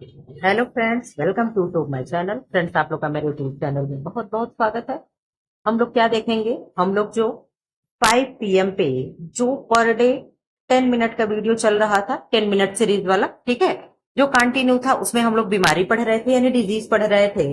Hello friends, welcome to my channel. Friends, आप लोग का मेरे यूट्यूब चैनल में बहुत बहुत स्वागत है। हम लोग क्या देखेंगे? हम लोग जो 5 PM पे जो पर डे 10 मिनट का वीडियो चल रहा था, 10 मिनट सीरीज वाला, ठीक है, जो कंटिन्यू था, उसमें हम लोग बीमारी पढ़ रहे थे यानी डिजीज पढ़ रहे थे।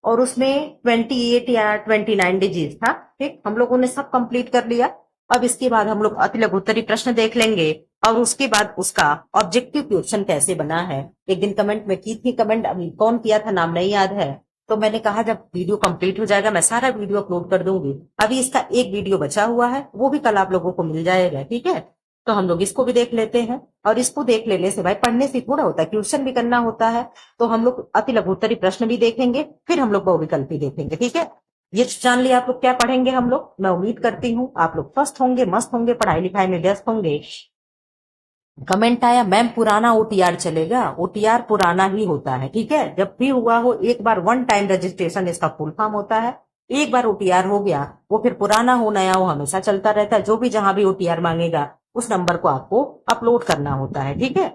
और उसमें 28 या 29 डिजीज था। ठीक, हम लोगों ने सब कंप्लीट कर लिया। अब इसके बाद हम लोग अति लघुत्तरी प्रश्न देख लेंगे और उसके बाद उसका ऑब्जेक्टिव क्वेश्चन कैसे बना है। एक दिन कमेंट में की थी, कमेंट अभी कौन किया था नाम नहीं याद है, तो मैंने कहा जब वीडियो कंप्लीट हो जाएगा मैं सारा वीडियो अपलोड कर दूंगी। अभी इसका एक वीडियो बचा हुआ है, वो भी कल आप लोगों को मिल जाएगा, ठीक है। तो हम लोग इसको भी देख लेते हैं। और इसको देख लेने से भाई पढ़ने से थोड़ा होता है, क्वेश्चन भी करना होता है। तो हम लोग अति लघुत्तरी प्रश्न भी देखेंगे, फिर हम लोग बहुविकल्प भी देखेंगे, ठीक है। ये जान लिया आप लोग क्या पढ़ेंगे हम लोग। मैं उम्मीद करती हूँ आप लोग स्वस्थ होंगे, मस्त होंगे, पढ़ाई लिखाई में व्यस्त होंगे। कमेंट आया मैम पुराना ओटीआर चलेगा। ओटीआर पुराना ही होता है, ठीक है। जब भी हुआ हो एक बार, वन टाइम रजिस्ट्रेशन इसका फुल फॉर्म होता है। एक बार ओटीआर हो गया, वो फिर पुराना हो नया हो हमेशा चलता रहता है। जो भी जहां भी ओटीआर मांगेगा उस नंबर को आपको अपलोड करना होता है, ठीक है।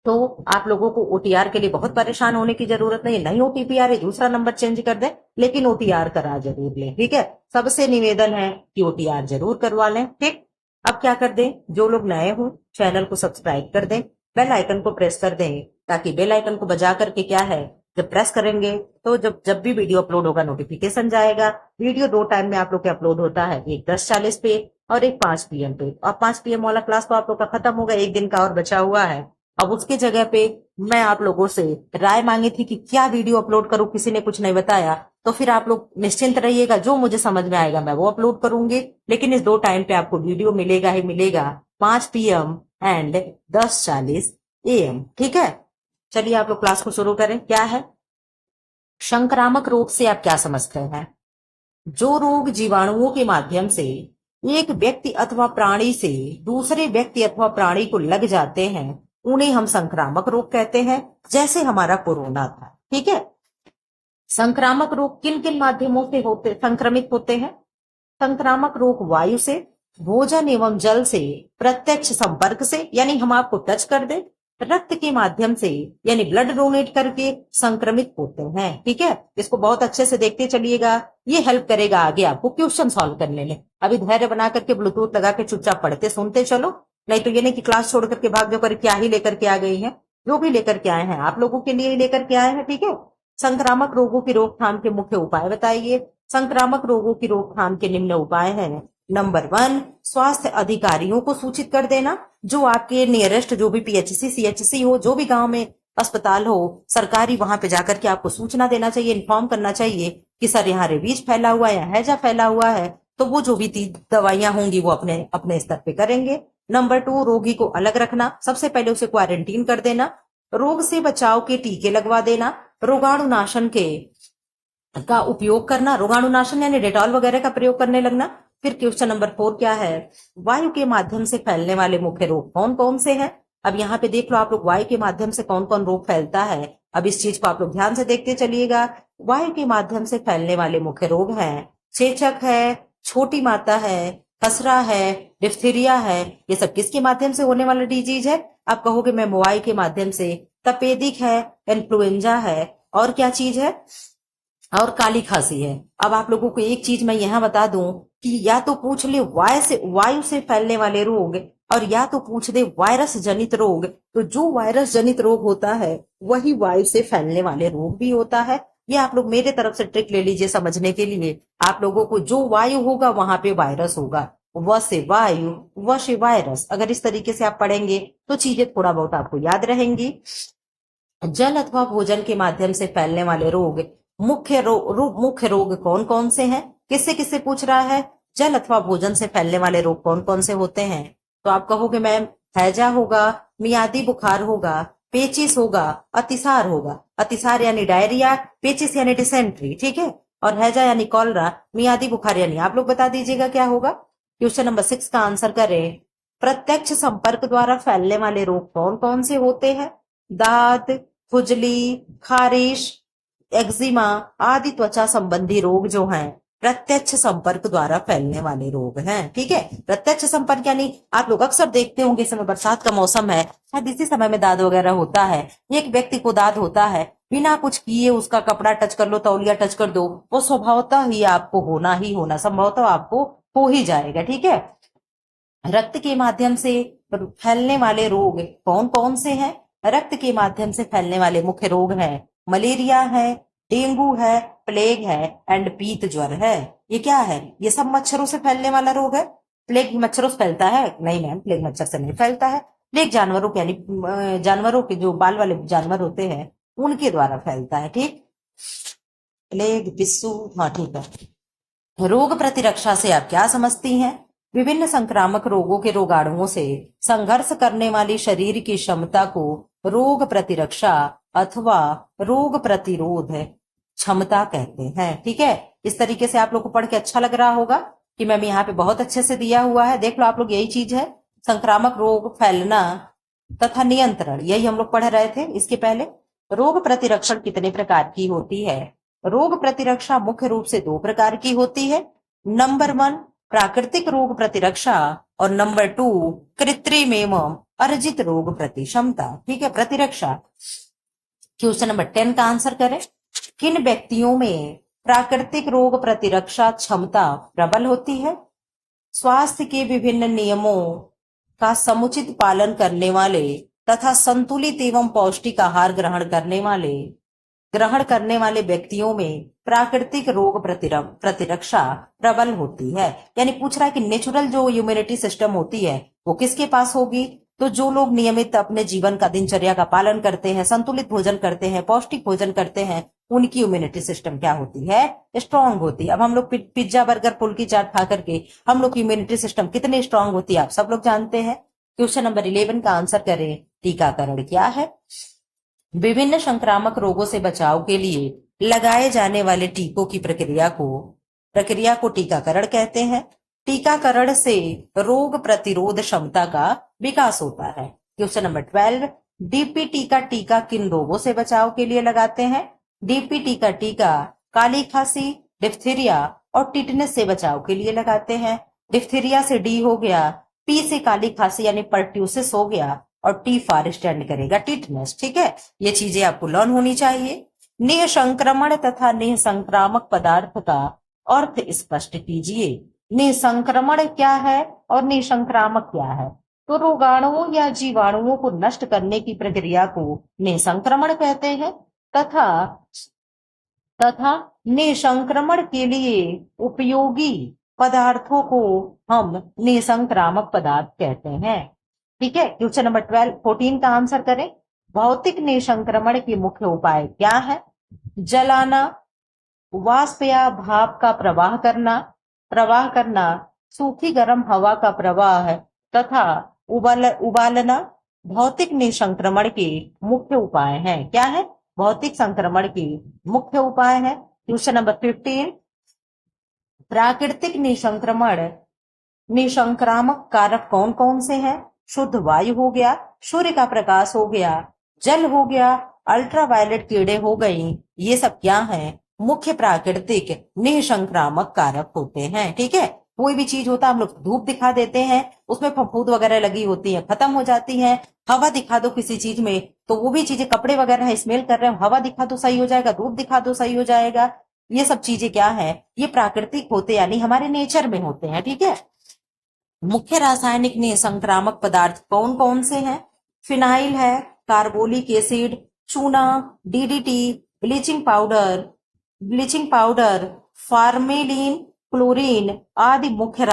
तो आप लोगों को ओटीआर के लिए बहुत परेशान होने की जरूरत नहीं। नहीं ओटीपी आ रही, दूसरा नंबर चेंज कर दें, लेकिन ओटीआर करा जरूर लें, ठीक है। सबसे निवेदन है कि ओटीआर जरूर करवा लें, ठीक। अब क्या कर दें, जो लोग नए हों चैनल को सब्सक्राइब कर दें, बेल आइकन को प्रेस कर दें, ताकि बेल आइकन को बजा करके क्या है, जब प्रेस करेंगे तो जब जब भी वीडियो अपलोड होगा नोटिफिकेशन जाएगा। वीडियो दो टाइम में आप लोग के अपलोड होता है, एक 10:40 पे और एक 5 PM पे। और 5 PM वाला क्लास तो आप लोग का खत्म होगा, एक दिन का और बचा हुआ है। अब उसके जगह पे मैं आप लोगों से राय मांगी थी कि क्या वीडियो अपलोड करूं, किसी ने कुछ नहीं बताया। तो फिर आप लोग निश्चिंत रहिएगा, जो मुझे समझ में आएगा मैं वो अपलोड करूंगी। लेकिन इस दो टाइम पे आपको वीडियो मिलेगा ही मिलेगा, 5 PM एंड 10:40 AM, ठीक है। चलिए आप लोग क्लास को शुरू करें। क्या है संक्रामक रोग से आप क्या समझते हैं? जो रोग जीवाणुओं के माध्यम से एक व्यक्ति अथवा प्राणी से दूसरे व्यक्ति अथवा प्राणी को लग जाते हैं, उन्हें हम संक्रामक रोग कहते हैं। जैसे हमारा कोरोना था, ठीक है। संक्रामक रोग किन किन माध्यमों से होते संक्रमित होते हैं? संक्रामक रोग वायु से, भोजन एवं जल से, प्रत्यक्ष संपर्क से यानी हम आपको टच कर दे, रक्त के माध्यम से यानी ब्लड डोनेट करके संक्रमित होते हैं, ठीक है। इसको बहुत अच्छे से देखते चलिएगा, ये हेल्प करेगा आगे आपको क्वेश्चन सॉल्व करने में। अभी धैर्य बना करके ब्लूटूथ लगा के चुपचाप पढ़ते सुनते चलो, नहीं तो ये नहीं कि क्लास छोड़ करके भाग जाओ कर क्या ही लेकर के आ गई है। जो भी लेकर के आए हैं आप लोगों के लिए ही लेकर के आए हैं, ठीक है। संक्रामक रोगों की रोकथाम के मुख्य उपाय बताइए। संक्रामक रोगों की रोकथाम के निम्न उपाय हैं। नंबर 1, स्वास्थ्य अधिकारियों को सूचित कर देना। जो आपके नियरेस्ट जो भी पीएचसी सीएचसी हो, जो भी गांव में अस्पताल हो सरकारी, वहां पे जाकर के आपको सूचना देना चाहिए, इन्फॉर्म करना चाहिए कि सर यहाँ रेबीज फैला हुआ है या हैजा फैला हुआ है। तो वो जो भी दवाइयां होंगी वो अपने अपने स्तर पे करेंगे। नंबर 2, रोगी को अलग रखना, सबसे पहले उसे क्वारंटीन कर देना। रोग से बचाव के टीके लगवा देना। रोगाणुनाशन के का उपयोग करना, रोगाणुनाशन यानी डेटॉल वगैरह का प्रयोग करने लगना। फिर क्वेश्चन नंबर 4 क्या है, वायु के माध्यम से फैलने वाले मुख्य रोग कौन कौन से हैं? अब यहाँ पे देख लो आप लोग, वायु के माध्यम से कौन कौन रोग फैलता है। अब इस चीज को आप लोग ध्यान से देखते चलिएगा। वायु के माध्यम से फैलने वाले मुख्य रोग हैं, चेचक है, छोटी माता है, खसरा है, डिप्थीरिया है। ये सब किसके माध्यम से होने वाला डिजीज है? आप कहोगे मैं वायु के माध्यम से। तपेदिक है, इन्फ्लुएंजा है, और क्या चीज है, और काली खांसी है। अब आप लोगों को एक चीज मैं यहाँ बता दूं कि या तो पूछ ले वायु से फैलने वाले रोग, और या तो पूछ दे वायरस जनित रोग। तो जो वायरस जनित रोग होता है वही वायु से फैलने वाले रोग भी होता है। ये आप लोग मेरे तरफ से ट्रिक ले लीजिए समझने के लिए। आप लोगों को जो वायु होगा वहां पे वायरस होगा, व से वायु, व से वायरस। अगर इस तरीके से आप पढ़ेंगे तो चीजें थोड़ा बहुत आपको याद रहेंगी। जल अथवा भोजन के माध्यम से फैलने वाले रोग, मुख्य रोग कौन कौन से हैं? किससे किससे पूछ रहा है? जल अथवा भोजन से फैलने वाले रोग कौन कौन से होते हैं? तो आप कहोगे मैम हैजा होगा, मियादी बुखार होगा, पेचिस होगा, अतिसार होगा। अतिसार यानी डायरिया, पेचिस यानी डिसेंट्री, ठीक है। और हैजा यानी कॉलरा, मियादी बुखार यानी आप लोग बता दीजिएगा क्या होगा। क्वेश्चन नंबर 6 का आंसर करें। प्रत्यक्ष संपर्क द्वारा फैलने वाले रोग कौन कौन से होते हैं? दाद, खुजली, खारिश, एक्जिमा आदि त्वचा संबंधी रोग जो हैं प्रत्यक्ष संपर्क द्वारा फैलने वाले रोग हैं। ठीक है, प्रत्यक्ष संपर्क यानी आप लोग अक्सर देखते होंगे, इस समय बरसात का मौसम है, शायद इसी समय में दाद वगैरह होता है, एक व्यक्ति को दाद होता है, बिना कुछ किए उसका कपड़ा टच कर लो, तौलिया टच कर दो, वो स्वभावतः ही आपको होना ही होना, संभवतः आपको हो ही जाएगा। ठीक है, रक्त के माध्यम से फैलने वाले रोग कौन कौन से हैं? रक्त के माध्यम से फैलने वाले मुख्य रोग हैं मलेरिया है, डेंगू है, प्लेग है एंड पीत ज्वर है। ये क्या है? ये सब मच्छरों से फैलने वाला रोग है। प्लेग मच्छरों से फैलता है? नहीं मैम, प्लेग मच्छर से नहीं फैलता है। प्लेग जानवरों के यानी जानवरों के जो बाल वाले जानवर होते हैं उनके द्वारा फैलता है। ठीक, प्लेग, पिस्सू, हाँ ठीक है। रोग प्रतिरक्षा से आप क्या समझती हैं? विभिन्न संक्रामक रोगों के रोगाणुओं से संघर्ष करने वाली शरीर की क्षमता को रोग प्रतिरक्षा अथवा रोग प्रतिरोध क्षमता कहते हैं। ठीक है, इस तरीके से आप लोग को पढ़ के अच्छा लग रहा होगा कि मैम यहाँ पे बहुत अच्छे से दिया हुआ है। देख लो आप लोग, यही चीज है, संक्रामक रोग फैलना तथा नियंत्रण, यही हम लोग पढ़ रहे थे इसके पहले। रोग प्रतिरक्षण कितने प्रकार की होती है? रोग प्रतिरक्षा मुख्य रूप से दो प्रकार की होती है। नंबर 1 प्राकृतिक रोग प्रतिरक्षा और नंबर 2 कृत्रिम एवं अर्जित रोग प्रति क्षमता। ठीक है, प्रतिरक्षा। क्वेश्चन नंबर 10 का आंसर करें। किन व्यक्तियों में प्राकृतिक रोग प्रतिरक्षा क्षमता प्रबल होती है? स्वास्थ्य के विभिन्न नियमों का समुचित पालन करने वाले तथा संतुलित एवं पौष्टिक आहार ग्रहण करने वाले व्यक्तियों में प्राकृतिक रोग प्रतिरक्षा प्रबल होती है। यानी पूछ रहा है कि नेचुरल जो इम्यूनिटी सिस्टम होती है वो किसके पास होगी? तो जो लोग नियमित अपने जीवन का दिनचर्या का पालन करते हैं, संतुलित भोजन करते हैं, पौष्टिक भोजन करते हैं, उनकी इम्यूनिटी सिस्टम क्या होती है? स्ट्रांग होती है। अब हम लोग पिज्जा बर्गर फुल्की चाट खा करके हम लोग की इम्यूनिटी सिस्टम कितने स्ट्रांग होती है आप सब लोग जानते हैं। क्वेश्चन नंबर 11 का आंसर करें। टीकाकरण क्या है? विभिन्न संक्रामक रोगों से बचाव के लिए लगाए जाने वाले टीकों की प्रक्रिया को टीकाकरण कहते हैं। टीकाकरण से रोग प्रतिरोध क्षमता का विकास होता है। क्वेश्चन नंबर 12 डीपीटी का टीका किन रोगों से बचाव के लिए लगाते हैं? डीपीटी का टीका काली खांसी, डिप्थीरिया और टिटनेस से बचाव के लिए लगाते हैं। डिप्थीरिया से डी हो गया, पी से काली खांसी यानी पर्ट्यूसिस हो गया और टी फॉर स्टैंड करेगा टिटनेस। ठीक है, ये चीजें आपको लर्न होनी चाहिए। निसंक्रमण तथा निसंक्रामक पदार्थ का अर्थ स्पष्ट कीजिए। निसंक्रमण क्या है और निसंक्रामक क्या है? तो रोगाणुओं या जीवाणुओं को नष्ट करने की प्रक्रिया को निसंक्रमण कहते हैं तथा निसंक्रमण के लिए उपयोगी पदार्थों को हम निसंक्रामक पदार्थ कहते हैं। ठीक है, क्वेश्चन नंबर 14 का आंसर करें। भौतिक निसंक्रमण के मुख्य उपाय क्या है? जलाना, वाष्प या भाप का प्रवाह करना, सूखी गर्म हवा का प्रवाह तथा उबालना भौतिक निसंक्रमण के मुख्य उपाय हैं। क्या है? भौतिक संक्रमण के मुख्य उपाय है। क्वेश्चन नंबर 15 प्राकृतिक निसंक्रामक कारक कौन कौन से हैं? शुद्ध वायु हो गया, सूर्य का प्रकाश हो गया, जल हो गया, अल्ट्रावायलेट किरणें हो गई। ये सब क्या हैं? मुख्य प्राकृतिक निसंक्रामक कारक होते हैं। ठीक है, कोई भी चीज होता है, हम लोग धूप दिखा देते हैं, उसमें फफूंद वगैरह लगी होती है, खत्म हो जाती है। हवा दिखा दो किसी चीज में तो वो भी चीजें, कपड़े वगैरह स्मेल कर रहे हैं, हवा दिखा दो सही हो जाएगा, धूप दिखा दो सही हो जाएगा। ये सब चीजें क्या है? ये प्राकृतिक होते यानी हमारे नेचर में होते हैं। ठीक है, मुख्य रासायनिक संक्रामक पदार्थ कौन कौन से हैं? फिनाइल है, कार्बोलिक एसिड, चूना, DDT, bleaching powder, formalin, chlorine आदि मुख्य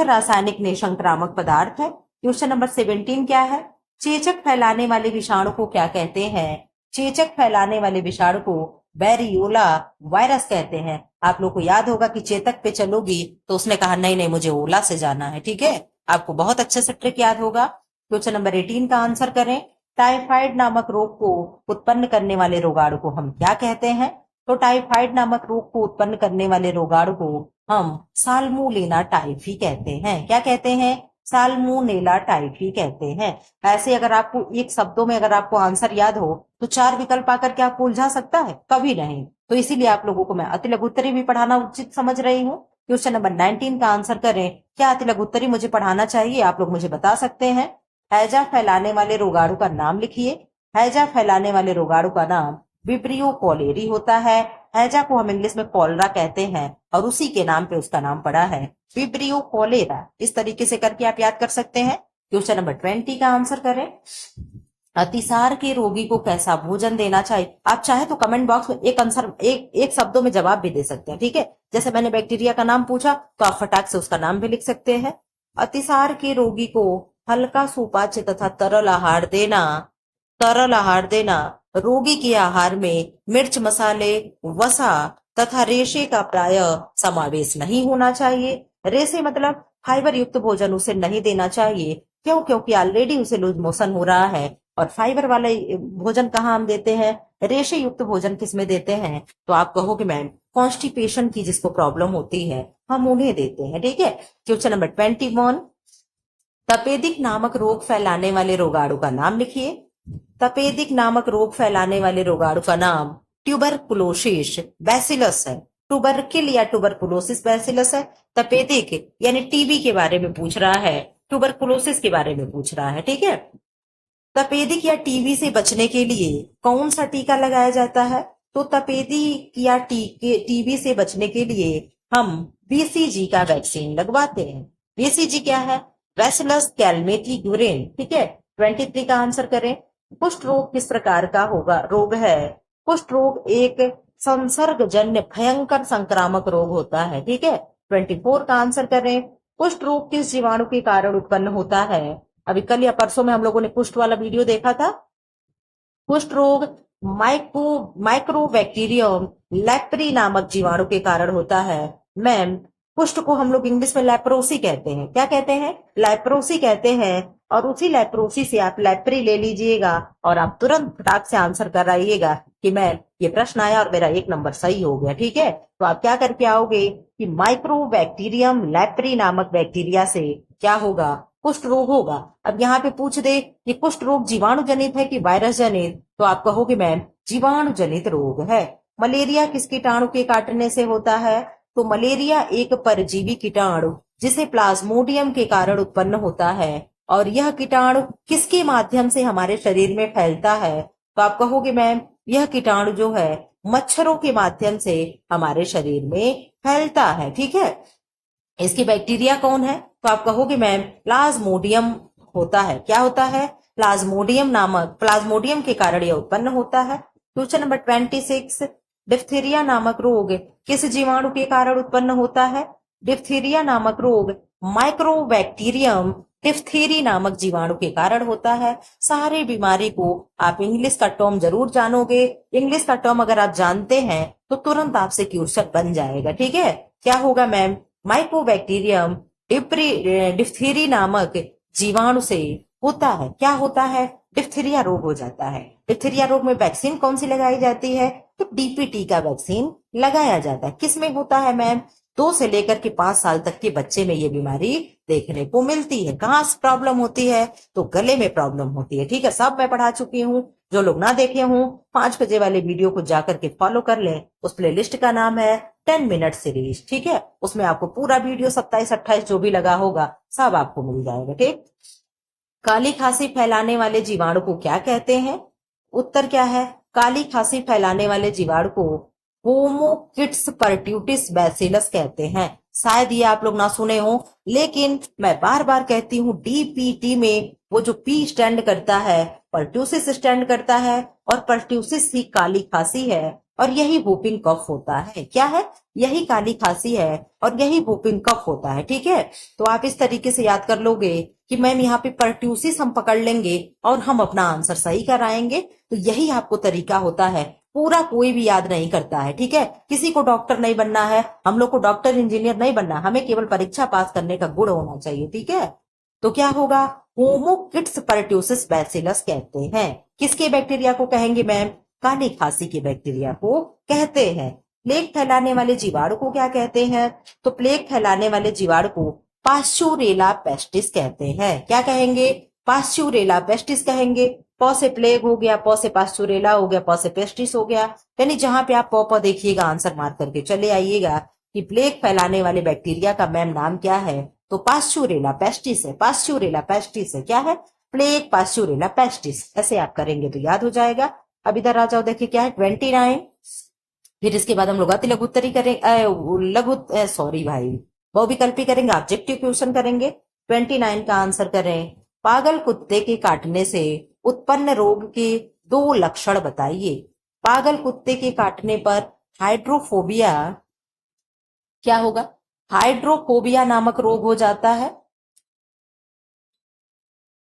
रासायनिक संक्रामक पदार्थ है। क्वेश्चन नंबर 17 क्या है? चेचक फैलाने वाले विषाणु को क्या कहते हैं? चेचक फैलाने वाले विषाणु को बैरियोला वायरस कहते हैं। आप लोग को याद होगा कि चेतक पे चलोगी तो उसने कहा नहीं नहीं मुझे ओला से जाना है। ठीक है, आपको बहुत अच्छे से ट्रिक याद होगा। क्वेश्चन नंबर 18 का आंसर करें। टाइफाइड नामक रोग को उत्पन्न करने वाले रोगाणु को हम क्या कहते हैं? तो टाइफाइड नामक रोग को उत्पन्न करने वाले रोगाणु को हम साल्मोनेला टाइफी कहते हैं। क्या कहते हैं? साल्मोनेला टाइफी कहते हैं। ऐसे अगर आपको एक शब्दों में अगर आपको आंसर याद हो तो 4 विकल्प आकर के आपको उलझा सकता है? कभी नहीं। तो इसीलिए आप लोगों को मैं अति लघु उत्तरी भी पढ़ाना उचित समझ रही हूँ। क्वेश्चन नंबर 19 का आंसर करें, क्या अति लघु उत्तरी मुझे पढ़ाना चाहिए? आप लोग मुझे बता सकते हैं। हैजा फैलाने वाले रोगाणु का नाम लिखिए। हैजा फैलाने वाले रोगाणु का नाम विब्रियो कॉलेरी होता है। हैजा को हम इंग्लिश में कॉलरा कहते हैं और उसी के नाम पे उसका नाम पड़ा है विब्रियो कॉलेरा। इस तरीके से करके आप याद कर सकते हैं। क्वेश्चन नंबर 20 का आंसर करें, अतिसार के रोगी को कैसा भोजन देना चाहिए? आप चाहे तो कमेंट बॉक्स में एक आंसर एक शब्दों में जवाब भी दे सकते हैं, ठीक है। जैसे मैंने बैक्टीरिया का नाम पूछा तो आप फटाक से उसका नाम भी लिख सकते हैं। अतिसार के रोगी को हल्का सुपाच्य तथा तरल आहार देना। तरल आहार देना, रोगी के आहार में मिर्च, मसाले, वसा तथा रेशे का प्राय समावेश नहीं होना चाहिए। रेशे मतलब फाइबर युक्त भोजन उसे नहीं देना चाहिए। क्यों? क्योंकि ऑलरेडी उसे लूज मोशन हो रहा है। और फाइबर वाले भोजन कहाँ हम देते हैं? रेशे युक्त भोजन किसमें देते हैं? तो आप कहोगे मैम कॉन्स्टिपेशन की जिसको प्रॉब्लम होती है हम उन्हें देते हैं, ठीक है। क्वेश्चन नंबर 21, तपेदिक नामक रोग फैलाने वाले रोगाणु का नाम लिखिए। तपेदिक नामक रोग फैलाने वाले रोगाणु का नाम ट्यूबरकुलोसिस बैसिलस है। ट्यूबरकिल या ट्यूबरकुलोसिस बैसिलस है। तपेदिक यानी टीबी के बारे में पूछ रहा है, ट्यूबरकुलोसिस के बारे में पूछ रहा है, ठीक है। तपेदिक या टीबी से बचने के लिए कौन सा टीका लगाया जाता है? तो तपेदिक या टीबी से बचने के लिए हम बीसीजी का वैक्सीन लगवाते हैं। बीसीजी क्या है? बैसिलस कैलमेटी ग्यूरेन, ठीक है। 23 का आंसर करें, कुष्ठ रोग किस प्रकार का रोग है? कुष्ठ रोग एक संसर्गजन्य भयंकर संक्रामक रोग होता है, ठीक है। 24 का आंसर करें, कुष्ठ रोग किस जीवाणु के कारण उत्पन्न होता है? अभी कल या परसों में हम लोगों ने कुष्ठ वाला वीडियो देखा था। कुष्ठ रोग माइक्रोबैक्टीरियम लेप्री नामक जीवाणु के कारण होता है। मैम कुष्ठ को हम लोग इंग्लिश में लेप्रोसी कहते हैं। क्या कहते हैं? लेप्रोसी कहते हैं। और उसी लेप्रोसी से आप लेप्री ले लीजिएगा और आप तुरंत फटाक से आंसर कर आइएगा कि मैम ये प्रश्न आया और मेरा 1 नंबर सही हो गया, ठीक है। तो आप क्या करके आओगे कि माइक्रोबैक्टीरियम लेप्री नामक बैक्टीरिया से क्या होगा? कुष्ठ रोग होगा। अब यहाँ पे पूछ दे कि कुष्ठ रोग जीवाणु जनित है कि वायरस जनित, तो आप कहोगे मैम जीवाणु जनित रोग है। मलेरिया किस कीटाणु के काटने से होता है? तो मलेरिया एक परजीवी कीटाणु जिसे प्लाज्मोडियम के कारण उत्पन्न होता है और यह कीटाणु किसके माध्यम से हमारे शरीर में फैलता है? तो आप कहोगे मैम यह कीटाणु जो है मच्छरों के माध्यम से हमारे शरीर में फैलता है, ठीक है। इसकी बैक्टीरिया कौन है? तो आप कहोगे मैम प्लाज्मोडियम होता है। क्या होता है? प्लाज्मोडियम के कारण यह उत्पन्न होता है। क्वेश्चन नंबर 26, डिप्थीरिया नामक रोग किस जीवाणु के कारण उत्पन्न होता है? डिप्थीरिया नामक रोग माइक्रोबैक्टीरियम डिप्थीरी नामक जीवाणु के कारण होता है। सारी बीमारी को आप इंग्लिश का टर्म जरूर जानोगे। इंग्लिश का टर्म अगर आप जानते हैं तो तुरंत आपसे क्वेश्चन बन जाएगा, ठीक है। क्या होगा मैम? माइक्रोबैक्टीरियम डिप्थीरी नामक जीवाणु से होता है। क्या होता है? डिप्थीरिया रोग हो जाता है। डिप्थीरिया रोग में वैक्सीन कौन सी लगाई जाती है? तो डीपीटी का वैक्सीन लगाया जाता है। किसमें होता है मैम? 2 से लेकर के 5 साल तक के बच्चे में ये बीमारी देखने को मिलती है। कहाँ से प्रॉब्लम होती है? तो गले में प्रॉब्लम होती है, ठीक है। सब मैं पढ़ा चुकी हूँ। जो लोग ना देखे हों 5 बजे वाले वीडियो को जाकर के फॉलो कर लें। उस प्लेलिस्ट का नाम है 10 मिनट सीरीज, ठीक है। उसमें आपको पूरा वीडियो 27-28 जो भी लगा होगा सब आपको मिल जाएगा, ठीक। काली खांसी फैलाने वाले जीवाणु को क्या कहते हैं? उत्तर क्या है? काली खांसी फैलाने वाले जीवाणु को होमोकिट्स पर्ट्यूटिस बैसिलस कहते हैं। शायद ये आप लोग ना सुने हो, लेकिन मैं बार बार कहती हूँ डीपीटी में वो जो पी स्टैंड करता है पर्ट्यूसिस स्टैंड करता है और पर्ट्यूसिस ही काली खांसी है और यही वूपिंग कफ होता है। क्या है? यही काली खांसी है और यही वूपिंग कफ होता है, ठीक है। तो आप इस तरीके से याद कर लोगे कि मैम यहाँ पे पर्ट्यूसिस हम पकड़ लेंगे और हम अपना आंसर सही कराएंगे। तो यही आपको तरीका होता है। पूरा कोई भी याद नहीं करता है, ठीक है। किसी को डॉक्टर नहीं बनना है, हम लोग को डॉक्टर इंजीनियर नहीं बनना, हमें केवल परीक्षा पास करने का गुण होना चाहिए, ठीक है। तो क्या होगा? होमोकिट्स पर्ट्यूसिस बैसिलस कहते हैं। किसके बैक्टीरिया को कहेंगे मैम? काली खांसी के बैक्टीरिया को कहते हैं। प्लेग फैलाने वाले जीवाणु को क्या कहते हैं? तो प्लेग फैलाने वाले जीवाणु को पास्चुरेला पेस्टिस कहते हैं। क्या कहेंगे? पास्चुरेला पेस्टिस कहेंगे। प से प्लेग हो गया, प से पास्चुरेला हो गया, प से पेस्टिस हो गया। यानी जहां पे आप प देखिएगा आंसर मार्क करके चले आइएगा कि प्लेग फैलाने वाले बैक्टीरिया का मैम नाम क्या है, तो पास्चुरेला पेस्टिस है। पास्चुरेला पेस्टिस है, क्या है, प्लेग पास्चुरेला पेस्टिस। ऐसे आप करेंगे तो याद हो जाएगा। अब इधर आ जाओ, देखिए क्या है 29। फिर इसके बाद हम लोग अति लघु उत्तरी करेंगे, लघु सॉरी भाई, बहुविकल्पी करेंगे, ऑब्जेक्टिव क्वेश्चन करेंगे। 29 का आंसर करें, पागल कुत्ते के काटने से उत्पन्न रोग के 2 लक्षण बताइए। पागल कुत्ते के काटने पर हाइड्रोफोबिया क्या होगा, हाइड्रोफोबिया नामक रोग हो जाता है।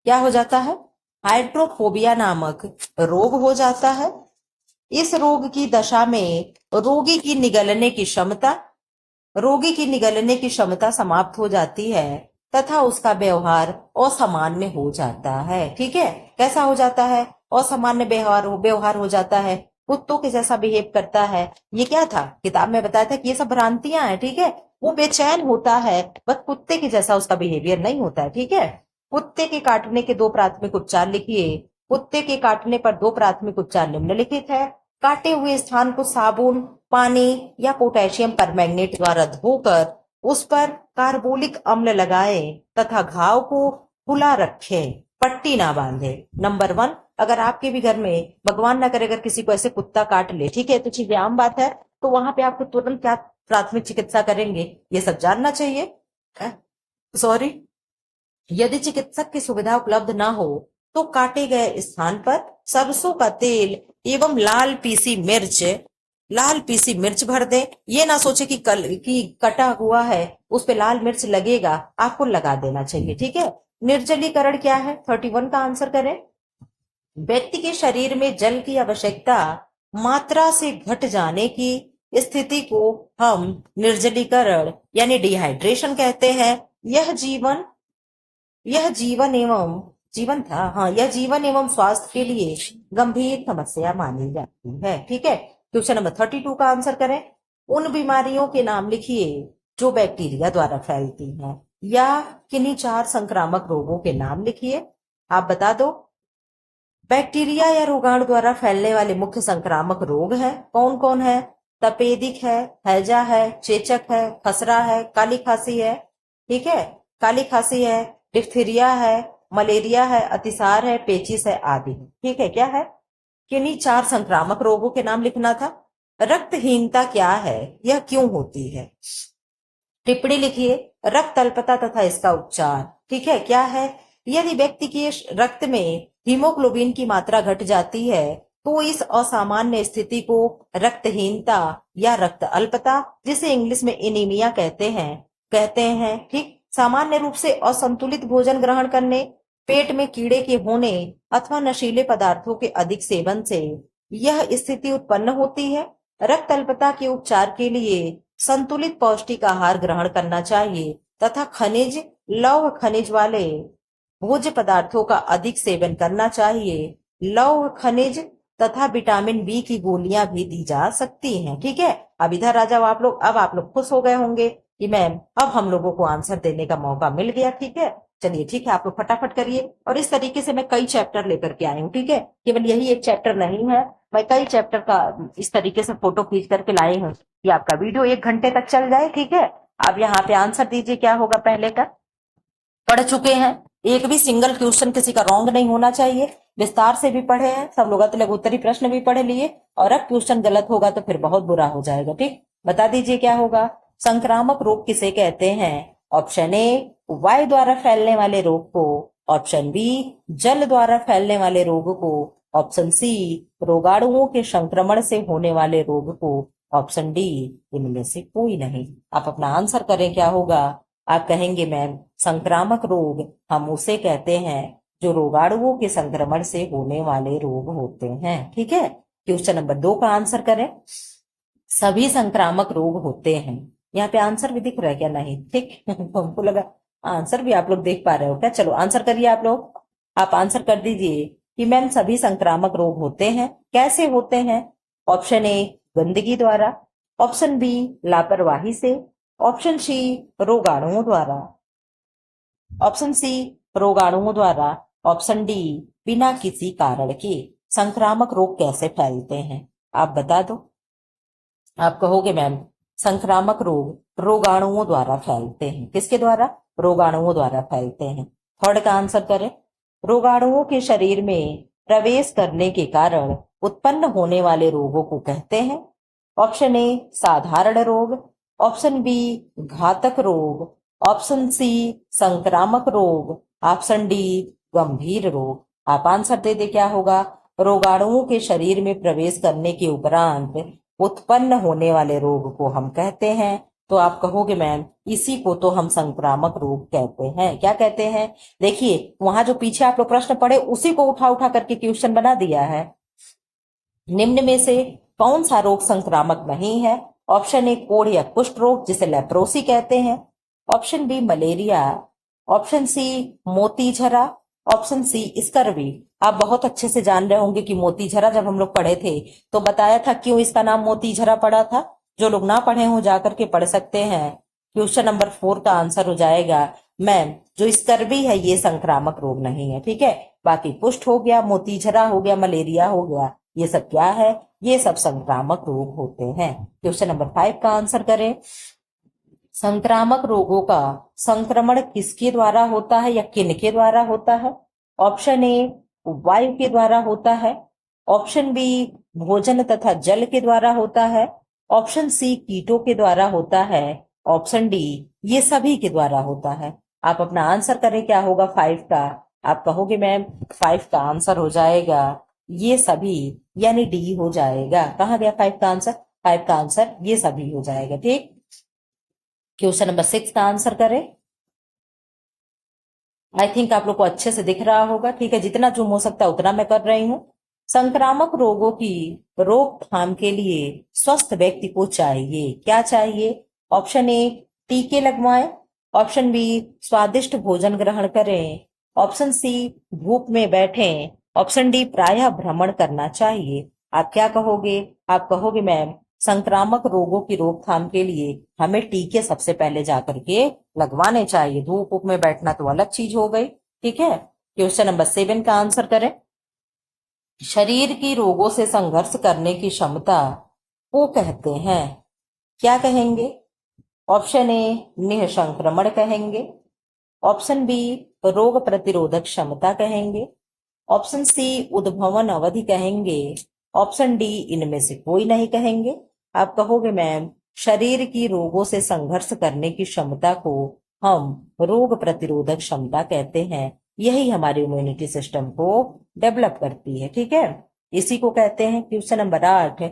क्या हो जाता है, हाइड्रोफोबिया नामक रोग हो जाता है। इस रोग की दशा में रोगी की निगलने की क्षमता, रोगी की निगलने की क्षमता समाप्त हो जाती है तथा उसका व्यवहार असामान्य हो जाता है। ठीक है, कैसा हो जाता है, असामान्य व्यवहार हो जाता है, कुत्तों के जैसा बिहेव करता है। ये क्या था, किताब में बताया था कि ये सब भ्रांतियां हैं। ठीक है, वो बेचैन होता है, बस कुत्ते के जैसा उसका बिहेवियर नहीं होता है। ठीक है, कुत्ते के काटने के 2 प्राथमिक उपचार लिखिए। कुत्ते के काटने पर 2 प्राथमिक उपचार निम्नलिखित है। काटे हुए स्थान को साबुन, पानी या पोटेशियम परमैंगनेट द्वारा धोकर उस पर कार्बोलिक अम्ल लगाएं तथा घाव को खुला रखें, पट्टी ना बांधे। नंबर 1, अगर आपके भी घर में भगवान ना करे अगर किसी को ऐसे कुत्ता काट ले, ठीक है, तो चीजें आम बात है, तो वहां पे आपको तुरंत क्या प्राथमिक चिकित्सा करेंगे, ये सब जानना चाहिए। सॉरी, यदि चिकित्सक की सुविधा उपलब्ध ना हो तो काटे गए स्थान पर सरसों का तेल एवं लाल पीसी मिर्च भर दें। ये ना सोचे कि कटा हुआ है उस पे लाल मिर्च लगेगा, आपको लगा देना चाहिए। ठीक है, निर्जलीकरण क्या है, 31 का आंसर करें। व्यक्ति के शरीर में जल की आवश्यकता मात्रा से घट जाने की स्थिति को हम निर्जलीकरण यानी डिहाइड्रेशन कहते हैं। यह जीवन यह जीवन एवं जीवन था हाँ यह जीवन एवं स्वास्थ्य के लिए गंभीर समस्या मानी जाती है। ठीक है, क्वेश्चन नंबर 32 का आंसर करें। उन बीमारियों के नाम लिखिए जो बैक्टीरिया द्वारा फैलती हैं, या किन्हीं 4 संक्रामक रोगों के नाम लिखिए। आप बता दो, बैक्टीरिया या रोगाणु द्वारा फैलने वाले मुख्य संक्रामक रोग है कौन कौन है। तपेदिक है, हैजा है, चेचक है, खसरा है, काली खांसी है। ठीक है, काली खांसी है, डिप्थीरिया है, मलेरिया है, अतिसार है, पेचिस है आदि। ठीक है, क्या है, किन्हीं 4 संक्रामक रोगों के नाम लिखना था। रक्तहीनता क्या है, यह क्यों होती है। टिप्पणी लिखिए, रक्त अल्पता तथा इसका उपचार। ठीक है, क्या है, यदि व्यक्ति के रक्त में हीमोग्लोबिन की मात्रा घट जाती है तो इस असामान्य स्थिति को रक्तहीनता या रक्त अल्पता, जिसे इंग्लिश में एनीमिया कहते हैं। ठीक, सामान्य रूप से असंतुलित भोजन ग्रहण करने, पेट में कीड़े के होने अथवा नशीले पदार्थों के अधिक सेवन से यह स्थिति उत्पन्न होती है। रक्त अल्पता के उपचार के लिए संतुलित पौष्टिक आहार ग्रहण करना चाहिए तथा खनिज, लौह खनिज वाले भोज्य पदार्थों का अधिक सेवन करना चाहिए। लौह खनिज तथा विटामिन बी की गोलियां भी दी जा सकती हैं। ठीक है, अब इधर आ जाओ आप लोग। अब आप लोग खुश हो गए होंगे कि मैम अब हम लोगों को आंसर देने का मौका मिल गया। ठीक है, चलिए ठीक है, आप लोग फटाफट करिए। और इस तरीके से मैं कई चैप्टर लेकर के आई हूँ। ठीक है, केवल यही एक चैप्टर नहीं है, मैं कई चैप्टर का इस तरीके से फोटो खींच करके लाई हूँ कि आपका वीडियो 1 घंटे तक चल जाए। ठीक है, अब यहाँ पे आंसर दीजिए क्या होगा। पहले का पढ़ चुके हैं, एक भी सिंगल क्वेश्चन किसी का रॉन्ग नहीं होना चाहिए, विस्तार से भी पढ़े हैं सब लोग, अति लघु उत्तरी प्रश्न भी पढ़ लिए, और अब क्वेश्चन गलत होगा तो फिर बहुत बुरा हो जाएगा। ठीक, बता दीजिए क्या होगा। संक्रामक रोग किसे कहते हैं। ऑप्शन ए, वायु द्वारा फैलने वाले रोग को। ऑप्शन बी, जल द्वारा फैलने वाले रोग को। ऑप्शन सी, रोगाणुओं के संक्रमण से होने वाले रोग को। ऑप्शन डी, इनमें से कोई नहीं। आप अपना आंसर करें, क्या होगा। आप कहेंगे मैम संक्रामक रोग हम उसे कहते हैं जो रोगाणुओं के संक्रमण से होने वाले रोग होते हैं। ठीक है, क्वेश्चन नंबर 2 का आंसर करें। सभी संक्रामक रोग होते हैं, यहाँ पे आंसर भी दिख रहा है क्या, नहीं। ठीक हमको लगा आंसर भी आप लोग देख पा रहे हो क्या। चलो आंसर करिए आप लोग, आप आंसर कर दीजिए कि मैम सभी संक्रामक रोग होते हैं। कैसे होते हैं। ऑप्शन ए, गंदगी द्वारा। ऑप्शन बी, लापरवाही से। ऑप्शन सी, रोगाणुओं द्वारा। ऑप्शन सी, रोगाणुओं द्वारा। ऑप्शन डी, बिना किसी कारण के संक्रामक रोग कैसे फैलते हैं, आप बता दो। आप कहोगे मैम संक्रामक रोग रोगाणुओं द्वारा फैलते हैं। किसके द्वारा? रोगाणुओं द्वारा फैलते हैं। थर्ड का आंसर करें। रोगाणुओं के शरीर में प्रवेश करने के कारण उत्पन्न होने वाले रोगों को कहते हैं। ऑप्शन ए साधारण रोग, ऑप्शन बी घातक रोग, ऑप्शन सी संक्रामक रोग, ऑप्शन डी गंभीर रोग। आप आंसर दे दे क्या होगा। रोगाणुओं के शरीर में प्रवेश करने के उपरांत उत्पन्न होने वाले रोग को हम कहते हैं। तो आप कहोगे मैम इसी को तो हम संक्रामक रोग कहते हैं। क्या कहते हैं? देखिए वहां जो पीछे आप लोग प्रश्न पढ़े उसी को उठा उठा करके क्वेश्चन बना दिया है। निम्न में से कौन सा रोग संक्रामक नहीं है? ऑप्शन ए कोढ़ या कुष्ठ रोग जिसे लेप्रोसी कहते हैं, option B malaria, option C मोतीझरा, ऑप्शन सी स्कर्वी। आप बहुत अच्छे से जान रहे होंगे कि मोतीझरा जब हम लोग पढ़े थे तो बताया था क्यों इसका नाम मोतीझरा पड़ा था। जो लोग ना पढ़े हो जाकर के पढ़ सकते हैं। क्वेश्चन नंबर 4 का आंसर हो जाएगा मैम जो स्कर्वी है ये संक्रामक रोग नहीं है। ठीक है, बाकी कुष्ठ हो गया, मोतीझरा हो गया, मलेरिया हो गया, ये सब क्या है? ये सब संक्रामक रोग होते हैं। क्वेश्चन नंबर 5 का आंसर करें। संक्रामक रोगों का संक्रमण किसके द्वारा होता है या किनके द्वारा होता है? ऑप्शन ए वायु के द्वारा होता है, ऑप्शन बी भोजन तथा जल के द्वारा होता है, ऑप्शन सी कीटों के द्वारा होता है, ऑप्शन डी ये सभी के द्वारा होता है। आप अपना आंसर करें क्या होगा 5 का। आप कहोगे मैम 5 का आंसर हो जाएगा ये सभी, यानी डी हो जाएगा। कहाँ गया 5 का आंसर? 5 का आंसर ये सभी हो जाएगा। ठीक, क्वेश्चन नंबर 6 का आंसर करें। आई थिंक आप लोग को अच्छे से दिख रहा होगा। ठीक है, जितना जूम हो सकता है उतना मैं कर रही हूँ। संक्रामक रोगों की रोकथाम के लिए स्वस्थ व्यक्ति को चाहिए क्या चाहिए? ऑप्शन ए टीके लगवाएं, ऑप्शन बी स्वादिष्ट भोजन ग्रहण करें, ऑप्शन सी धूप में बैठें, ऑप्शन डी प्रायः भ्रमण करना चाहिए। आप क्या कहोगे? आप कहोगे मैम संक्रामक रोगों की रोकथाम के लिए हमें टीके सबसे पहले जाकर के लगवाने चाहिए। धूप उप में बैठना तो अलग चीज हो गई। ठीक है, क्वेश्चन नंबर 7 का आंसर करें। शरीर की रोगों से संघर्ष करने की क्षमता को कहते हैं क्या कहेंगे? ऑप्शन ए निःसंक्रमण कहेंगे, ऑप्शन बी रोग प्रतिरोधक क्षमता कहेंगे, ऑप्शन सी उद्भवन अवधि कहेंगे, ऑप्शन डी इनमें से कोई नहीं कहेंगे। आप कहोगे मैम शरीर की रोगों से संघर्ष करने की क्षमता को हम रोग प्रतिरोधक क्षमता कहते हैं। यही हमारे इम्यूनिटी सिस्टम को डेवलप करती है। ठीक है, इसी को कहते हैं। क्वेश्चन नंबर 8,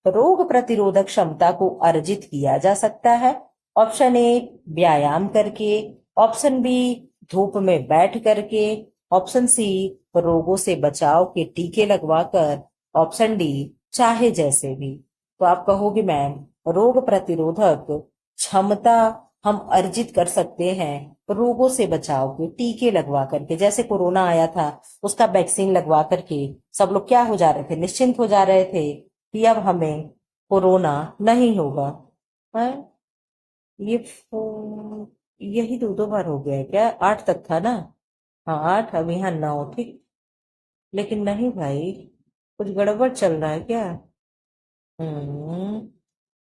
रोग प्रतिरोधक क्षमता को अर्जित किया जा सकता है। ऑप्शन ए व्यायाम करके, ऑप्शन बी धूप में बैठ करके, ऑप्शन सी रोगों से बचाव के टीके लगवाकर, ऑप्शन डी चाहे जैसे भी। तो आप कहोगे मैम रोग प्रतिरोधक क्षमता हम अर्जित कर सकते हैं रोगों से बचाव के टीके लगवा करके। जैसे कोरोना आया था उसका वैक्सीन लगवा करके सब लोग क्या हो जा रहे थे? निश्चिंत हो जा रहे थे कि अब हमें कोरोना नहीं होगा। है ये यही दो बार हो गया है क्या? 8 तक था ना? हाँ 8, अब यहाँ 9। ठीक, लेकिन नहीं भाई कुछ गड़बड़ चल रहा है क्या?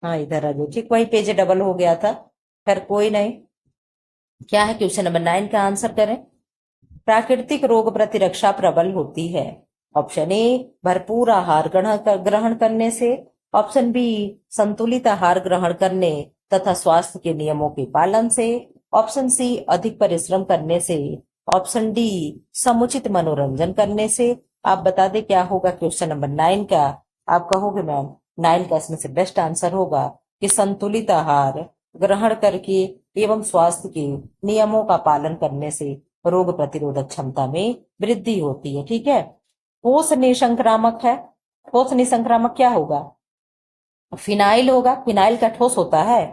हाँ इधर आ जाओ। ठीक, वही पेज डबल हो गया था। खैर कोई नहीं। क्या है क्वेश्चन नंबर 9 का आंसर करें। प्राकृतिक रोग प्रतिरक्षा प्रबल होती है। ऑप्शन ए भरपूर आहार ग्रहण करने से, ऑप्शन बी संतुलित आहार ग्रहण करने तथा स्वास्थ्य के नियमों के पालन से, ऑप्शन सी अधिक परिश्रम करने से, ऑप्शन डी समुचित मनोरंजन करने से। आप बता दें क्या होगा क्वेश्चन नंबर 9 का। आप कहोगे मैम 9 का इसमें से बेस्ट आंसर होगा कि संतुलित आहार ग्रहण करके एवं स्वास्थ्य के नियमों का पालन करने से रोग प्रतिरोधक क्षमता में वृद्धि होती है। ठीक है, ठोस निसंक्रामक है। ठोस निसंक्रामक क्या होगा? फिनाइल होगा, फिनाइल का ठोस होता है,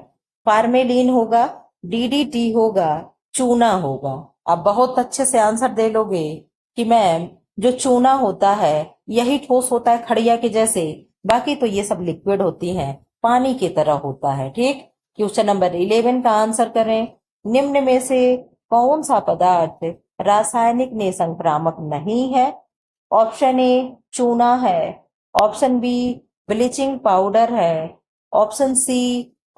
फार्मेलिन होगा, डीडीटी होगा, चूना होगा। आप बहुत अच्छे से आंसर दे लोगे कि मैम जो चूना होता है यही ठोस होता है खड़िया के जैसे, बाकी तो ये सब लिक्विड होती हैं, पानी की तरह होता है। ठीक, क्वेश्चन नंबर 11 का आंसर करें। निम्न में से कौन सा पदार्थ रासायनिक निसंक्रामक नहीं है? ऑप्शन ए चूना है, ऑप्शन बी ब्लीचिंग पाउडर है, ऑप्शन सी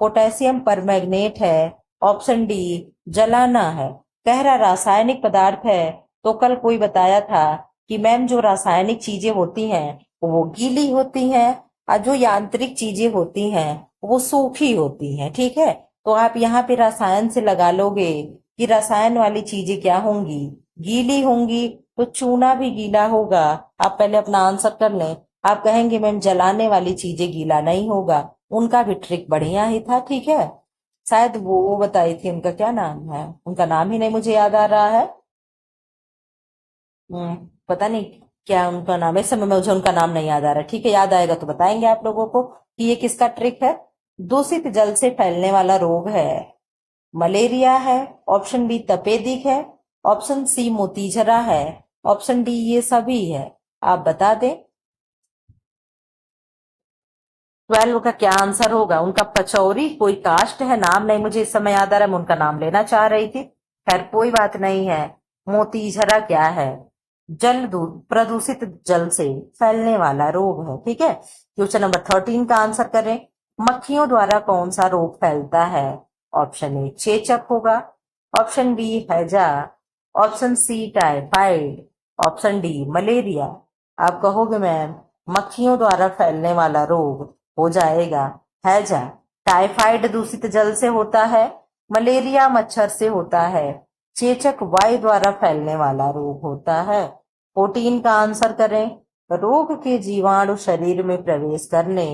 पोटेशियम परमैंगनेट है, ऑप्शन डी जलाना है। कह रहा रासायनिक पदार्थ है, तो कल कोई बताया था कि मैम जो रासायनिक चीजें होती हैं वो गीली होती हैं और जो यांत्रिक चीजें होती हैं वो सूखी होती हैं। ठीक है, तो आप यहाँ पे रसायन से लगा लोगे कि रसायन वाली चीजें क्या होंगी, गीली होंगी, तो चूना भी गीला होगा। आप पहले अपना आंसर कर लें। आप कहेंगे मैम जलाने वाली चीजें गीला नहीं होगा, उनका भी ट्रिक बढ़िया ही था। ठीक है, शायद वो बताई थी, उनका क्या नाम है, उनका नाम ही नहीं मुझे याद आ रहा है। पता नहीं क्या उनका नाम है, इस समय मुझे उनका नाम नहीं याद आ रहा। ठीक है, याद आएगा तो बताएंगे आप लोगों को कि ये किसका ट्रिक है। दूषित जल से फैलने वाला रोग है, मलेरिया है, ऑप्शन बी तपेदिक है, ऑप्शन सी मोतीझरा है, ऑप्शन डी ये सभी है। आप बता दें 12 का क्या आंसर होगा। उनका पचौरी कोई कास्ट है, नाम नहीं मुझे इस समय याद आ रहा है, मैं उनका नाम लेना चाह रही थी, खैर कोई बात नहीं है। मोतीझरा क्या है, प्रदूषित जल से फैलने वाला रोग है। ठीक है, क्वेश्चन नंबर 13 का आंसर करें। मक्खियों द्वारा कौन सा रोग फैलता है। ऑप्शन ए चेचक होगा, ऑप्शन बी हैजा, option C typhoid, option D malaria. आप कहोगे मैम मक्खियों द्वारा फैलने वाला रोग हो जाएगा हैजा। टाइफाइड दूषित जल से होता है, मलेरिया मच्छर से होता है, चेचक वायु द्वारा फैलने वाला रोग होता है। 14 का आंसर करें। रोग के जीवाणु शरीर में प्रवेश करने